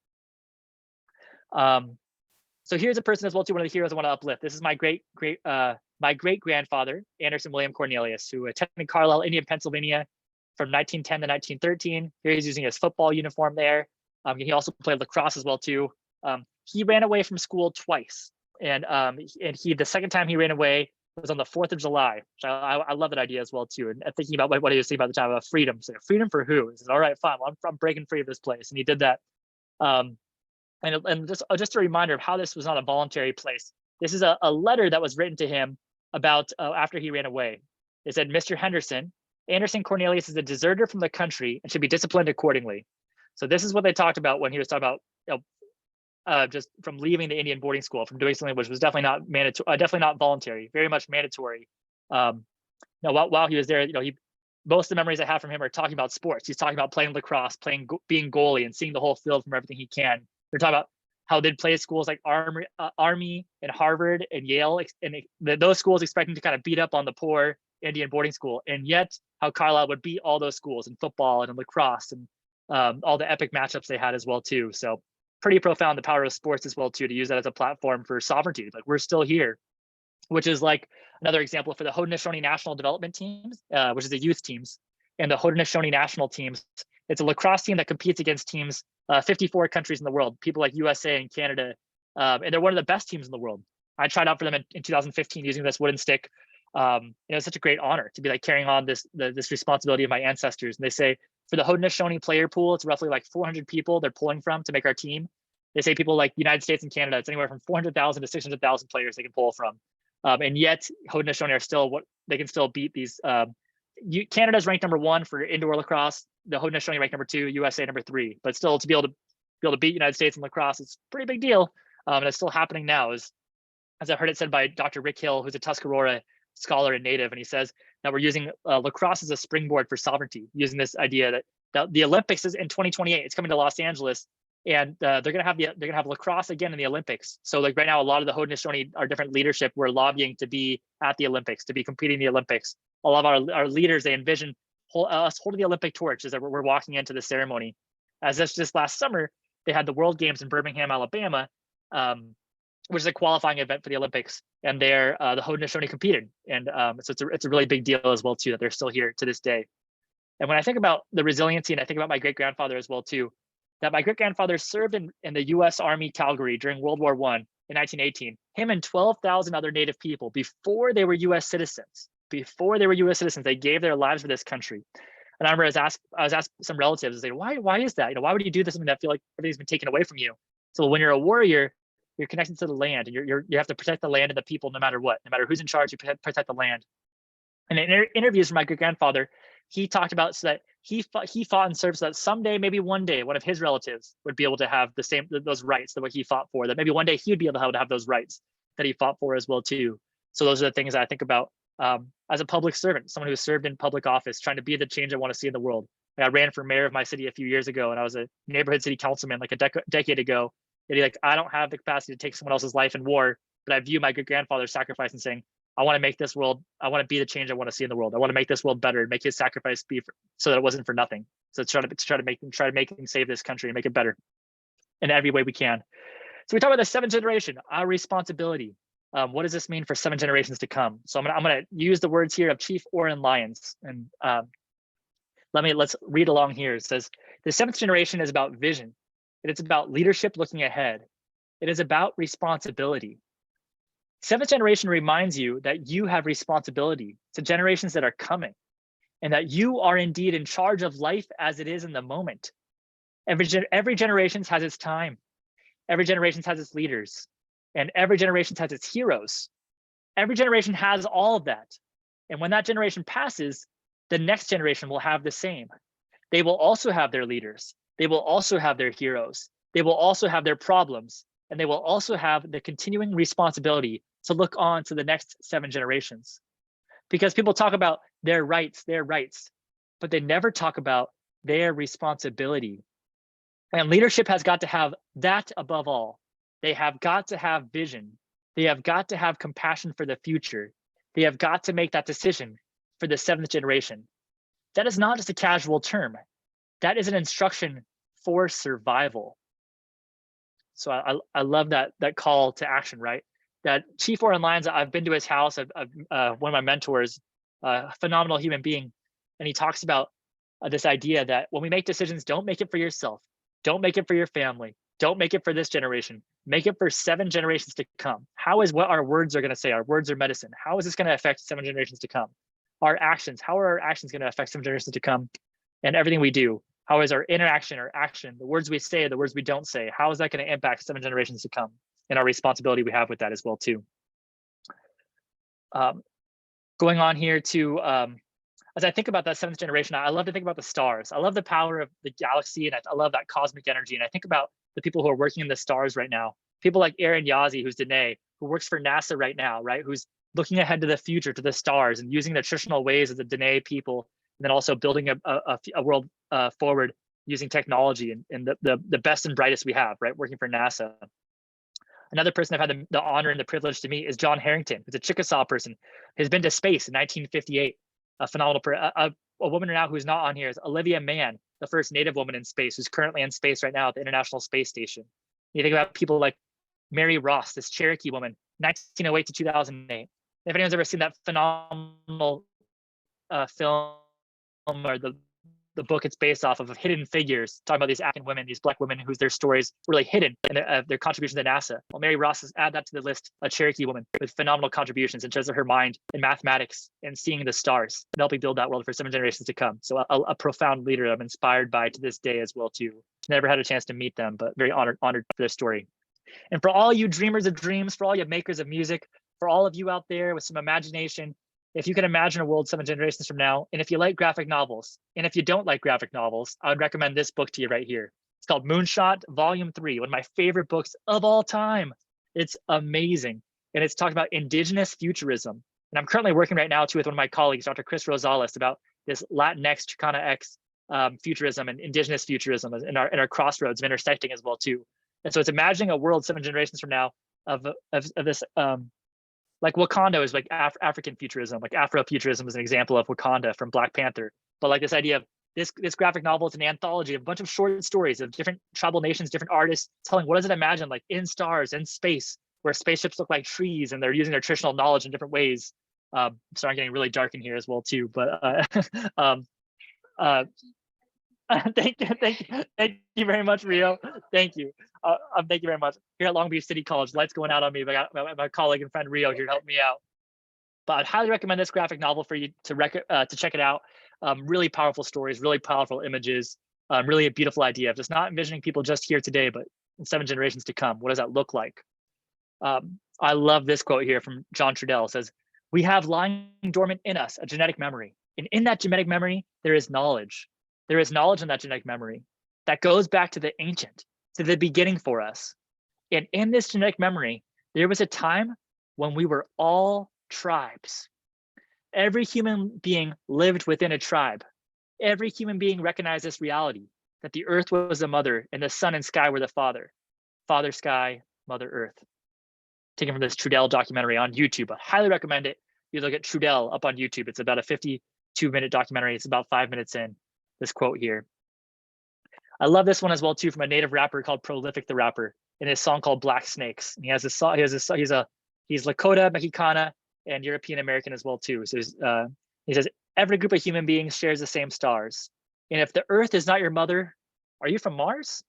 So here's a person as well too, one of the heroes I want to uplift. This is my great grandfather, Anderson William Cornelius, who attended Carlisle, Indiana, Pennsylvania from 1910 to 1913. Here he's using his football uniform there. He also played lacrosse as well too. He ran away from school twice, and the second time he ran away was on the 4th of July. I love that idea as well too. And thinking about what he was thinking about the time about freedom. So freedom for who? He said, all right, fine. Well, I'm breaking free of this place, and he did that. And just a reminder of how this was not a voluntary place. This is a letter that was written to him about after he ran away. It said, Mr. Henderson, Anderson Cornelius is a deserter from the country and should be disciplined accordingly. So this is what they talked about when he was talking about just from leaving the Indian boarding school, from doing something which was definitely not mandatory, definitely not voluntary, very much mandatory. While he was there, most of the memories I have from him are talking about sports. He's talking about playing lacrosse, being goalie, and seeing the whole field from everything he can. They're talking about how they'd play at schools like Army and Harvard and Yale, and those schools expecting to kind of beat up on the poor Indian boarding school, and yet how Carlisle would beat all those schools in football and in lacrosse and all the epic matchups they had as well too. So pretty profound, the power of sports as well too, to use that as a platform for sovereignty. Like, we're still here, which is like another example for the Haudenosaunee national development teams, which is the youth teams, and the Haudenosaunee national teams. It's a lacrosse team that competes against teams 54 countries in the world, people like USA and Canada, and they're one of the best teams in the world. I tried out for them in 2015 using this wooden stick. It's such a great honor to be like carrying on this responsibility of my ancestors. And they say for the Haudenosaunee player pool, it's roughly like 400 people they're pulling from to make our team. They say people like United States and Canada, it's anywhere from 400,000 to 600,000 players they can pull from. And yet Haudenosaunee are still they can still beat these. Canada's ranked #1 for indoor lacrosse. The Haudenosaunee ranked #2, USA #3. But still, to be able to beat United States in lacrosse, it's a pretty big deal. And it's still happening now, as I heard it said by Dr. Rick Hill, who's a Tuscarora scholar and native, and he says that we're using lacrosse as a springboard for sovereignty, using this idea that the Olympics is in 2028. It's coming to Los Angeles, and they're gonna have lacrosse again in the Olympics. So like right now, a lot of the Haudenosaunee, our different leadership, we're lobbying to be at the Olympics, to be competing in the Olympics. A lot of our leaders, they envision us holding the Olympic torch as we're walking into the ceremony. As just last summer, they had the World Games in Birmingham, Alabama, which is a qualifying event for the Olympics, and there the Haudenosaunee competed, and so it's a really big deal as well too, that they're still here to this day. And when I think about the resiliency, and I think about my great grandfather as well too, that my great grandfather served in the U.S. Army Calgary during World War I in 1918. Him and 12,000 other Native people before they were U.S. citizens. Before they were U.S. citizens, they gave their lives for this country. And I remember I was asked some relatives, I said, why is that? Why would you do this? Something that feel like everything's been taken away from you. So when you're a warrior, you're connected to the land, and you have to protect the land and the people no matter what, no matter who's in charge. You protect the land. And in interviews from my great grandfather, he talked about so that he fought in service so that someday, maybe one day, one of his relatives would be able to have those rights that what he fought for. That maybe one day he'd be able to have those rights that he fought for as well too. So those are the things that I think about as a public servant, someone who served in public office, trying to be the change I want to see in the world. I ran for mayor of my city a few years ago, and I was a neighborhood city councilman like a decade ago. And I don't have the capacity to take someone else's life in war, but I view my great grandfather's sacrifice and saying, I want to make this world, I want to be the change I want to see in the world. I want to make this world better, make his sacrifice be so that it wasn't for nothing. So try to make him save this country and make it better in every way we can. So we talk about the seventh generation, our responsibility. What does this mean for 7 generations to come? So I'm gonna use the words here of Chief Oren Lyons, and let's read along here. It says, the 7th generation is about vision. It's about leadership looking ahead. It is about responsibility. 7th generation reminds you that you have responsibility to generations that are coming, and that you are indeed in charge of life as it is in the moment. Every generation has its time. Every generation has its leaders, and every generation has its heroes. Every generation has all of that. And when that generation passes, the next generation will have the same. They will also have their leaders. They will also have their heroes. They will also have their problems, and they will also have the continuing responsibility to look on to the next 7 generations. Because people talk about their rights, but they never talk about their responsibility. And leadership has got to have that above all. They have got to have vision. They have got to have compassion for the future. They have got to make that decision for the 7th generation. That is not just a casual term. That is an instruction for survival. So I love that call to action, right? That Chief Oren Lyons, I've been to his house. One of my mentors, a phenomenal human being, and he talks about this idea that when we make decisions, don't make it for yourself. Don't make it for your family. Don't make it for this generation. Make it for 7 generations to come. How is what our words are going to say? Our words are medicine. How is this going to affect 7 generations to come? Our actions, how are our actions going to affect 7 generations to come? And everything we do, how is our interaction or action, the words we say, the words we don't say, how is that going to impact 7 generations to come? And our responsibility we have with that as well too. Going on here to, as I think about that 7th generation, I love to think about the stars. I love the power of the galaxy, and I love that cosmic energy. And I think about the people who are working in the stars right now. People like Aaron Yazzie, who's Danae, who works for NASA right now, right? Who's looking ahead to the future, to the stars, and using the traditional ways of the Danae people, and then also building a world forward using technology and the best and brightest we have, right? Working for NASA. Another person I've had the honor and the privilege to meet is John Harrington, who's a Chickasaw person. He's been to space in 1958. A phenomenal, a woman now who's not on here is Olivia Mann, the first Native woman in space, who's currently in space right now at the International Space Station. You think about people like Mary Ross, this Cherokee woman, 1908 to 2008. If anyone's ever seen that phenomenal film or the book it's based off of Hidden Figures, talking about these African women, these Black women whose their stories were really hidden and their contributions to NASA. Well, Mary Ross has added that to the list, a Cherokee woman with phenomenal contributions in terms of her mind in mathematics and seeing the stars and helping build that world for 7 generations to come. So a profound leader I'm inspired by to this day as well too. Never had a chance to meet them, but very honored for their story. And for all you dreamers of dreams, for all you makers of music, for all of you out there with some imagination, if you can imagine a world 7 generations from now, and if you like graphic novels, and if you don't like graphic novels, I would recommend this book to you right here. It's called Moonshot Volume 3, one of my favorite books of all time. It's amazing. And it's talking about indigenous futurism. And I'm currently working right now too with one of my colleagues, Dr. Chris Rosales, about this Latinx, Chicana X futurism and indigenous futurism in our crossroads of intersecting as well too. And so it's imagining a world 7 generations from now of this, like Wakanda is like African futurism, like Afrofuturism is an example of Wakanda from Black Panther. But like this idea of this graphic novel, it's an anthology of a bunch of short stories of different tribal nations, different artists telling what does it imagine like in stars, in space, where spaceships look like trees and they're using their traditional knowledge in different ways. Sorry, I'm getting really dark in here as well too, but thank you very much, Rio. Thank you. Thank you very much. Here at Long Beach City College, lights going out on me, but I got my colleague and friend Rio here to help me out. But I'd highly recommend this graphic novel for you to check it out. Really powerful stories, really powerful images, really a beautiful idea of just not envisioning people just here today, but in 7 generations to come. What does that look like? I love this quote here from John Trudell. It says, "We have lying dormant in us a genetic memory, and in that genetic memory there is knowledge. There is knowledge in that genetic memory that goes back to the ancient, to the beginning for us. And in this genetic memory, there was a time when we were all tribes. Every human being lived within a tribe. Every human being recognized this reality, that the earth was the mother and the sun and sky were the father. Father sky, mother earth." Taken from this Trudell documentary on YouTube. I highly recommend it. You look at Trudell up on YouTube. It's about a 52-minute documentary. It's about 5 minutes in, this quote here. I love this one as well too, from a native rapper called Prolific the Rapper, in his song called Black Snakes. And he has this song, he's Lakota, Mexicana, and European American as well too. So he says, every group of human beings shares the same stars. And if the earth is not your mother, are you from Mars?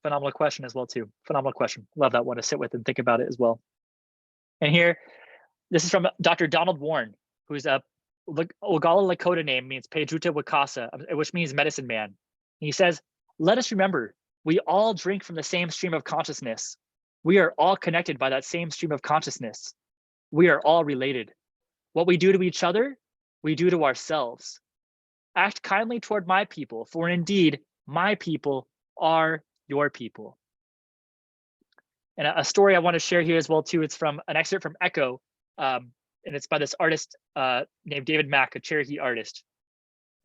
Phenomenal question as well too. Phenomenal question. Love that one to sit with and think about it as well. And here, this is from Dr. Donald Warren, who's a Oglala Lakota name, means Pejuta Wakasa, which means medicine man. And he says, let us remember, we all drink from the same stream of consciousness. We are all connected by that same stream of consciousness. We are all related. What we do to each other, we do to ourselves. Act kindly toward my people, for indeed, my people are your people. And a story I want to share here as well too, it's from an excerpt from Echo, and it's by this artist named David Mack, a Cherokee artist.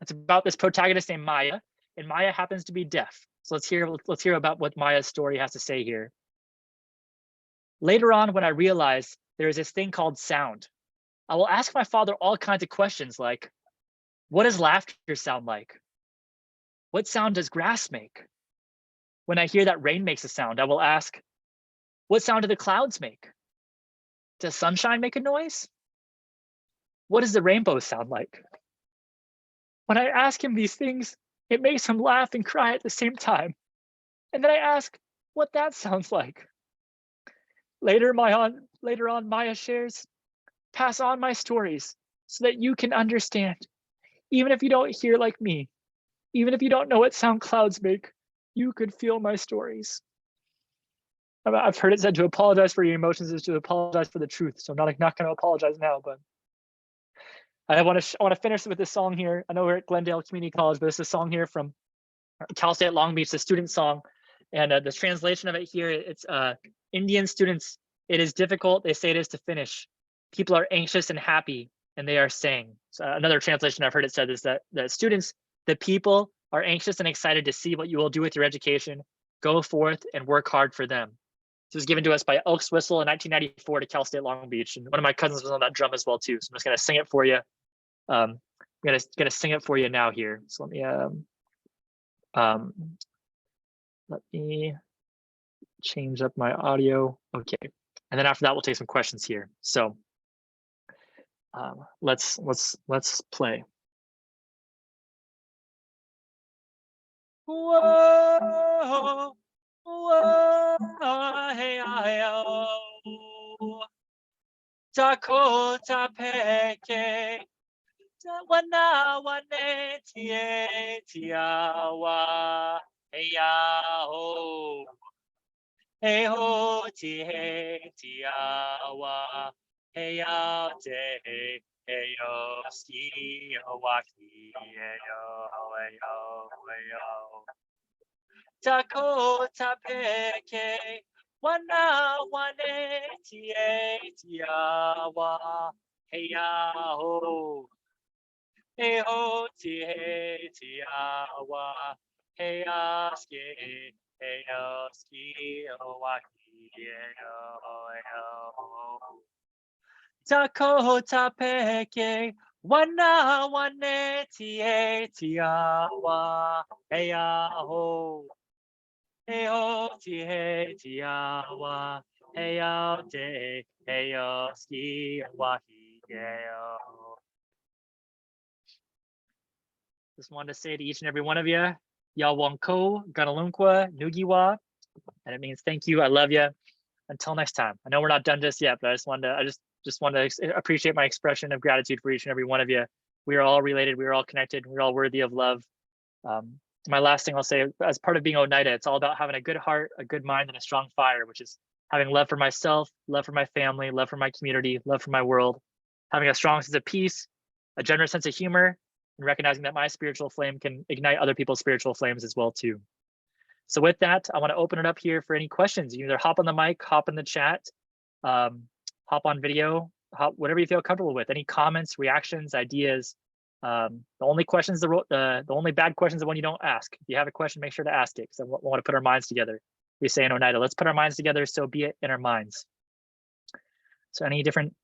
It's about this protagonist named Maya, and Maya happens to be deaf. So let's hear about what Maya's story has to say here. Later on, when I realized there is this thing called sound, I will ask my father all kinds of questions like, what does laughter sound like? What sound does grass make? When I hear that rain makes a sound, I will ask, what sound do the clouds make? Does sunshine make a noise? What does the rainbow sound like? When I ask him these things, it makes him laugh and cry at the same time. And then I ask what that sounds like. Later on, Maya shares, pass on my stories so that you can understand. Even if you don't hear like me, even if you don't know what sound clouds make, you could feel my stories. I've heard it said to apologize for your emotions is to apologize for the truth. So I'm not going to apologize now, but I want to finish with this song here. I know we're at Glendale Community College, but it's a song here from Cal State Long Beach, the student song. And the translation of it here, it's Indian students, it is difficult, they say it is to finish. People are anxious and happy, and they are saying. So another translation I've heard it said is that the students, the people are anxious and excited to see what you will do with your education. Go forth and work hard for them. This was given to us by Elks Whistle in 1994 to Cal State Long Beach. And one of my cousins was on that drum as well too. So I'm just gonna sing it for you. I'm gonna sing it for you now here. So let me change up my audio. Okay. And then after that, we'll take some questions here. So let's play. Whoa, whoa, hey, oh, Dakota Peke, Wana Wane Tie Tiawa, hey, oh, hey, ho, Tie Tiawa, hey, te. Hey yo, ski waki, hey yo. Dakota Peke, wana wane tie tiawa, hey ho, hey ho tie tiawa, hey ski, hey yo, ski waki, hey yo. Dakota Peke, wana wane tie tiawa, hey ho. Hey ho tie tiawa, hey te, hey ski wahi yo. Just wanted to say to each and every one of you, Yawonko, Ganalunkwa, Nugiwa, and it means thank you, I love you. Until next time. I know we're not done just yet, but I just want to appreciate my expression of gratitude for each and every one of you. We are all related. We are all connected. We're all worthy of love. My last thing I'll say, as part of being Oneida, it's all about having a good heart, a good mind, and a strong fire, which is having love for myself, love for my family, love for my community, love for my world, having a strong sense of peace, a generous sense of humor, and recognizing that my spiritual flame can ignite other people's spiritual flames as well too. So with that, I want to open it up here for any questions. You either hop on the mic, hop in the chat, hop on video, whatever you feel comfortable with. Any comments, reactions, ideas. The only questions, the only bad questions are when you don't ask. If you have a question, make sure to ask it, because I want to put our minds together. We say in Oneida, let's put our minds together, so be it in our minds. So any different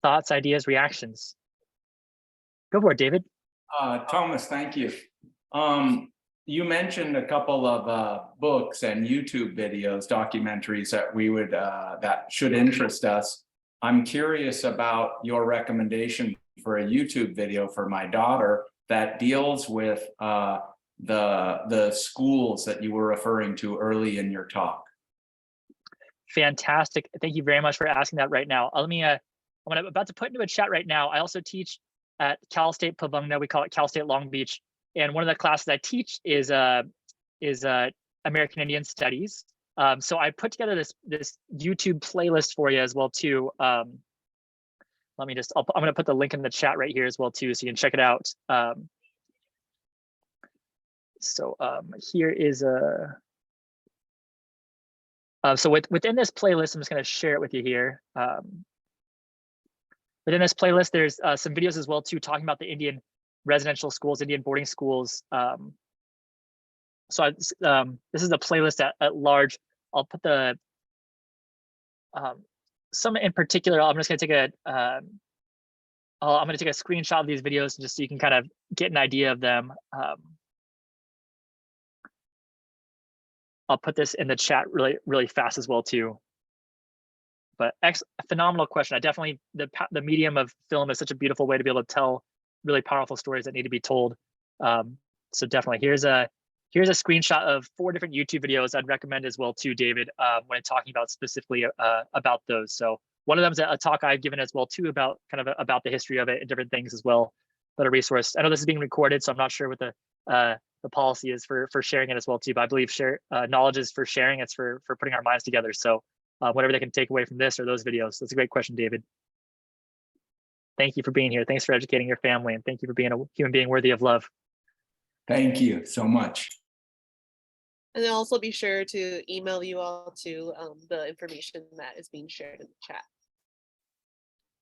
thoughts, ideas, reactions? Go for it, David. Thomas, thank you. You mentioned a couple of books and YouTube videos, documentaries that we would that should interest us. I'm curious about your recommendation for a YouTube video for my daughter that deals with the schools that you were referring to early in your talk. Fantastic. Thank you very much for asking that right now. Let me, I'm about to put into a chat right now. I also teach at Cal State Pavungna. We call it Cal State Long Beach. And one of the classes I teach is American Indian Studies. So I put together this YouTube playlist for you as well too. Let me just, I'm gonna put the link in the chat right here as well too, so you can check it out. Here is a, so within this playlist, I'm just gonna share it with you here. Within this playlist, there's some videos as well too, talking about the Indian residential schools, Indian boarding schools. This is the playlist at large. I'll put the, some in particular, I'm just gonna take a, I'm gonna take a screenshot of these videos just so you can kind of get an idea of them. I'll put this in the chat really fast as well too. But phenomenal question. I definitely, the medium of film is such a beautiful way to be able to tell really powerful stories that need to be told. So definitely, here's a screenshot of 4 different YouTube videos I'd recommend as well too, David, when talking about specifically about those. So one of them is a talk I've given as well too about kind of about the history of it and different things as well. But a resource. I know this is being recorded, so I'm not sure what the policy is for sharing it as well too. But I believe knowledge is for sharing. It's for putting our minds together. So whatever they can take away from this or those videos. That's a great question, David. Thank you for being here. Thanks for educating your family, and thank you for being a human being worthy of love. Thank you so much. And then also be sure to email you all to the information that is being shared in the chat.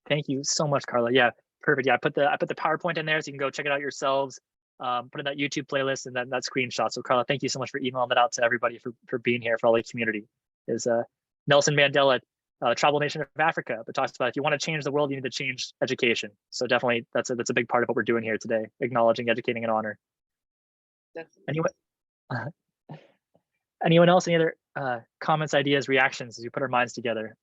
Thank you so much, Carla. Yeah, perfect. Yeah, I put the PowerPoint in there so you can go check it out yourselves. Put in that YouTube playlist and then that screenshot. So Carla, thank you so much for emailing that out to everybody for being here, for all the community. Is Nelson Mandela, tribal nation of Africa, but talks about if you want to change the world, you need to change education. So definitely that's a big part of what we're doing here today, acknowledging, educating, and honor. Definitely. Anyone else? Any other comments, ideas, reactions as we put our minds together?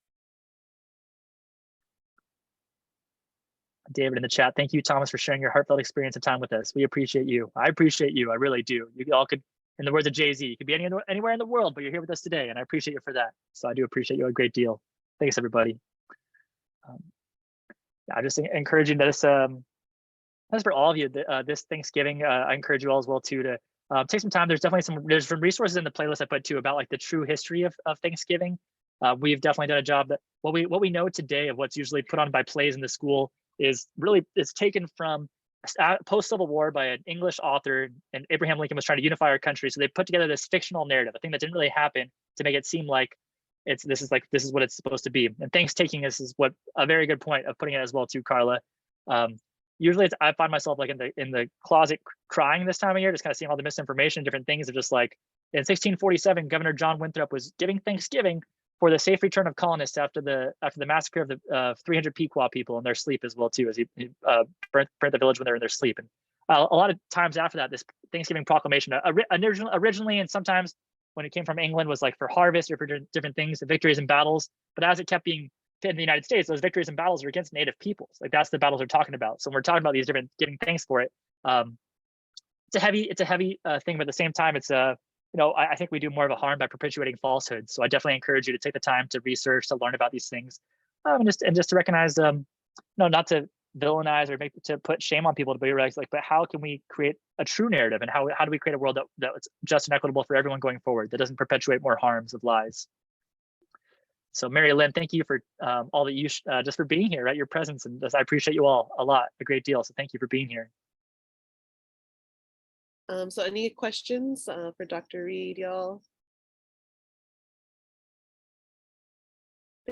David in the chat. Thank you, Thomas, for sharing your heartfelt experience and time with us. We appreciate you. I appreciate you. I really do. You all could, in the words of Jay-Z, you could be anywhere in the world, but you're here with us today, and I appreciate you for that. So I do appreciate you a great deal. Thanks, everybody. I just encourage you that this, as for all of you, this Thanksgiving, I encourage you all as well too to take some time. There's definitely there's some resources in the playlist I put too about like the true history of Thanksgiving. We've definitely done a job that what we know today of what's usually put on by plays in the school is really, it's taken from post-Civil War by an English author, and Abraham Lincoln was trying to unify our country. So they put together this fictional narrative, a thing that didn't really happen, to make it seem like this is what it's supposed to be. And Thanksgiving is what a very good point of putting it as well too, Carla. Usually I find myself like in the closet crying this time of year, just kind of seeing all the misinformation, different things. Are just like in 1647, Governor John Winthrop was giving Thanksgiving for the safe return of colonists after the massacre of the 300 Pequot people in their sleep as well too, as he burnt the village when they were in their sleep. And a lot of times after that, this Thanksgiving proclamation originally and sometimes when it came from England was like for harvest or for different things, the victories and battles. But as it kept being in the United States, those victories and battles are against Native peoples. Like that's the battles we're talking about. So when we're talking about these different giving thanks for it, it's a heavy thing, but at the same time, it's I think we do more of a harm by perpetuating falsehoods. So I definitely encourage you to take the time to research, to learn about these things, and just to recognize, not to villainize or to put shame on people, to be like, but how can we create a true narrative, and how do we create a world that's just and equitable for everyone going forward, that doesn't perpetuate more harms of lies. So Mary Lynn, thank you for all that you just for being here, right? Your presence, and I appreciate you all a lot, a great deal. So thank you for being here. So any questions for Dr. Reed, y'all?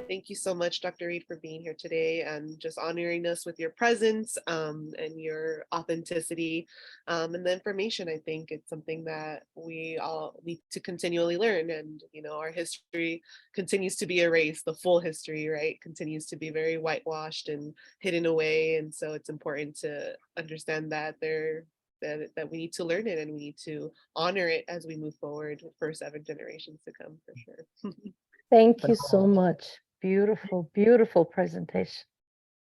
Thank you so much, Dr. Reed, for being here today and just honoring us with your presence and your authenticity and the information. I think it's something that we all need to continually learn. And, you know, our history continues to be erased, the full history, right, continues to be very whitewashed and hidden away. And so it's important to understand that that we need to learn it and we need to honor it as we move forward for 7 generations to come, for sure. Thank you so much. Beautiful, beautiful presentation.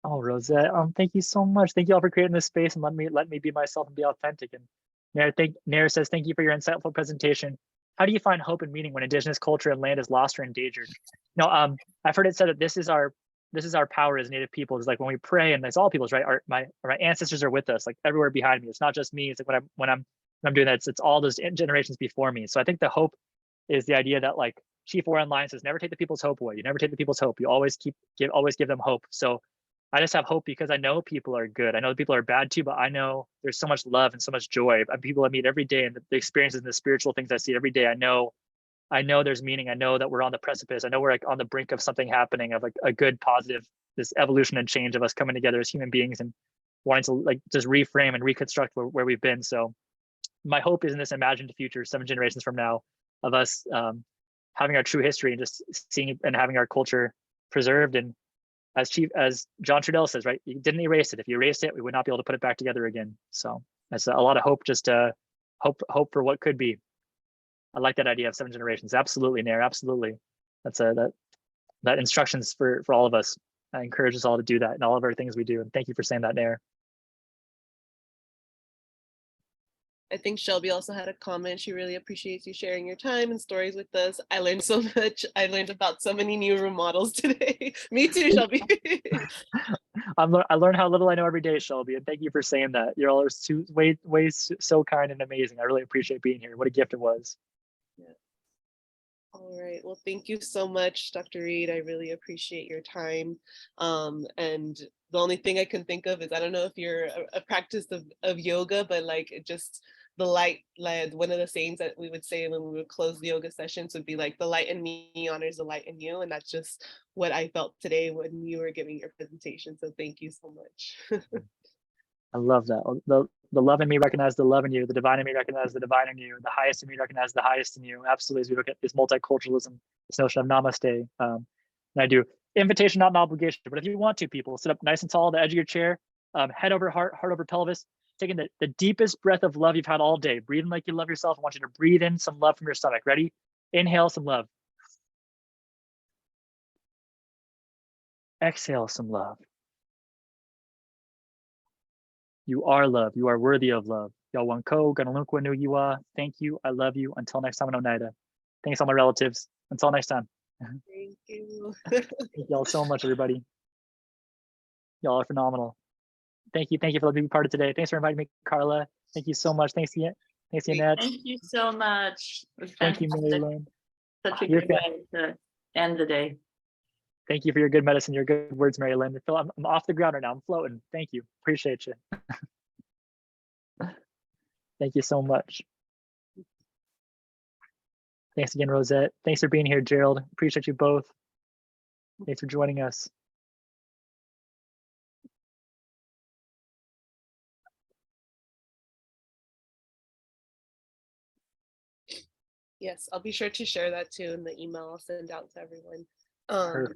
Oh, Rosette, thank you so much. Thank you all for creating this space and let me be myself and be authentic. And Nair says, thank you for your insightful presentation. How do you find hope and meaning when Indigenous culture and land is lost or endangered? No, I've heard it said that this is our power as Native people. It's like when we pray, and it's all peoples, right? My ancestors are with us, like everywhere behind me. It's not just me. It's like when I'm doing that, it's all those generations before me. So I think the hope is the idea that, like Chief Warren Lyon says, never take the people's hope away. You never take the people's hope. You always give them hope. So I just have hope because I know people are good. I know people are bad too, but I know there's so much love and so much joy. People I meet every day, and the experiences and the spiritual things I see every day. I know there's meaning. I know that we're on the precipice. I know we're like on the brink of something happening, of like a good, positive, this evolution and change of us coming together as human beings and wanting to like just reframe and reconstruct where we've been. So my hope is in this imagined future, 7 generations from now, of us having our true history and just seeing and having our culture preserved. And as John Trudell says, right, you didn't erase it. If you erased it, we would not be able to put it back together again. So that's a lot of hope, just hope for what could be. I like that idea of 7 generations. Absolutely, Nair, absolutely. That's that instructions for all of us. I encourage us all to do that in all of our things we do. And thank you for saying that, Nair. I think Shelby also had a comment. She really appreciates you sharing your time and stories with us. I learned so much. I learned about so many new role models today. Me too, Shelby. I learn how little I know every day, Shelby, and thank you for saying that. You're all way so kind and amazing. I really appreciate being here. What a gift it was. Yeah. All right. Well, thank you so much, Dr. Reed. I really appreciate your time. And the only thing I can think of is, I don't know if you're a practice of yoga, but like just the light, like one of the sayings that we would say when we would close the yoga sessions would be like, the light in me honors the light in you. And that's just what I felt today when you were giving your presentation. So thank you so much. I love that. The love in me recognize the love in you. The divine in me recognize the divine in you. The highest in me recognize the highest in you. Absolutely, as we look at this multiculturalism, this notion of namaste. And I do invitation, not an obligation. But if you want to, people, sit up nice and tall, the edge of your chair, head over heart, heart over pelvis, taking the deepest breath of love you've had all day. Breathing like you love yourself. I want you to breathe in some love from your stomach. Ready? Inhale some love. Exhale some love. You are love. You are worthy of love. Yawanko, Ganalunqua nu Yua. Thank you. I love you. Until next time in Oneida. Thanks all my relatives. Until next time. Thank you. Thank y'all so much, everybody. Y'all are phenomenal. Thank you. Thank you for letting me be part of today. Thanks for inviting me, Carla. Thank you so much. Thanks, Annette. Thank you so much. It was Thank you, fantastic. Mary Lynn. Such a You're good way to end the day. Thank you for your good medicine, your good words, Mary Lynn. I'm off the ground right now. I'm floating. Thank you. Appreciate you. Thank you so much. Thanks again, Rosette. Thanks for being here, Gerald. Appreciate you both. Thanks for joining us. Yes, I'll be sure to share that too in the email I'll send out to everyone. So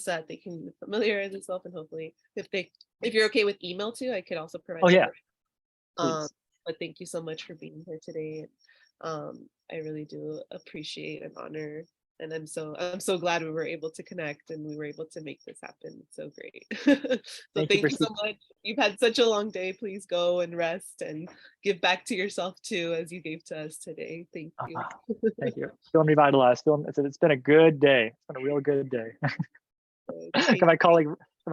that they can familiarize themselves, and hopefully if you're okay with email too, I could also provide. Oh yeah. But thank you so much for being here today. I really do appreciate and honor, and I'm so glad we were able to connect and we were able to make this happen. It's so great. So thank you so much. You've had such a long day. Please go and rest and give back to yourself too, as you gave to us today. Thank you. Thank you. Feeling revitalized. It's been a good day. It's been a real good day. Got my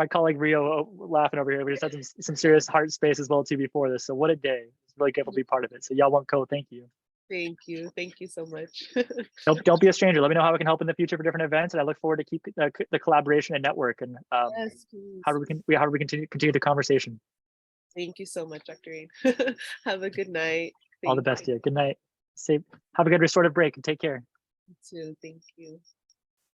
colleague Rio laughing over here. We just had some serious heart space as well too before this. So what a day. It's really grateful to be part of it. So y'all want co, thank you. Thank you. Thank you so much. Don't be a stranger. Let me know how we can help in the future for different events, and I look forward to keep the collaboration and network, and Yes, how do we continue the conversation. Thank you so much, Dr. Reed. Have a good night. All the best to you. Good night. Have a good restorative break and take care. You too. Thank you.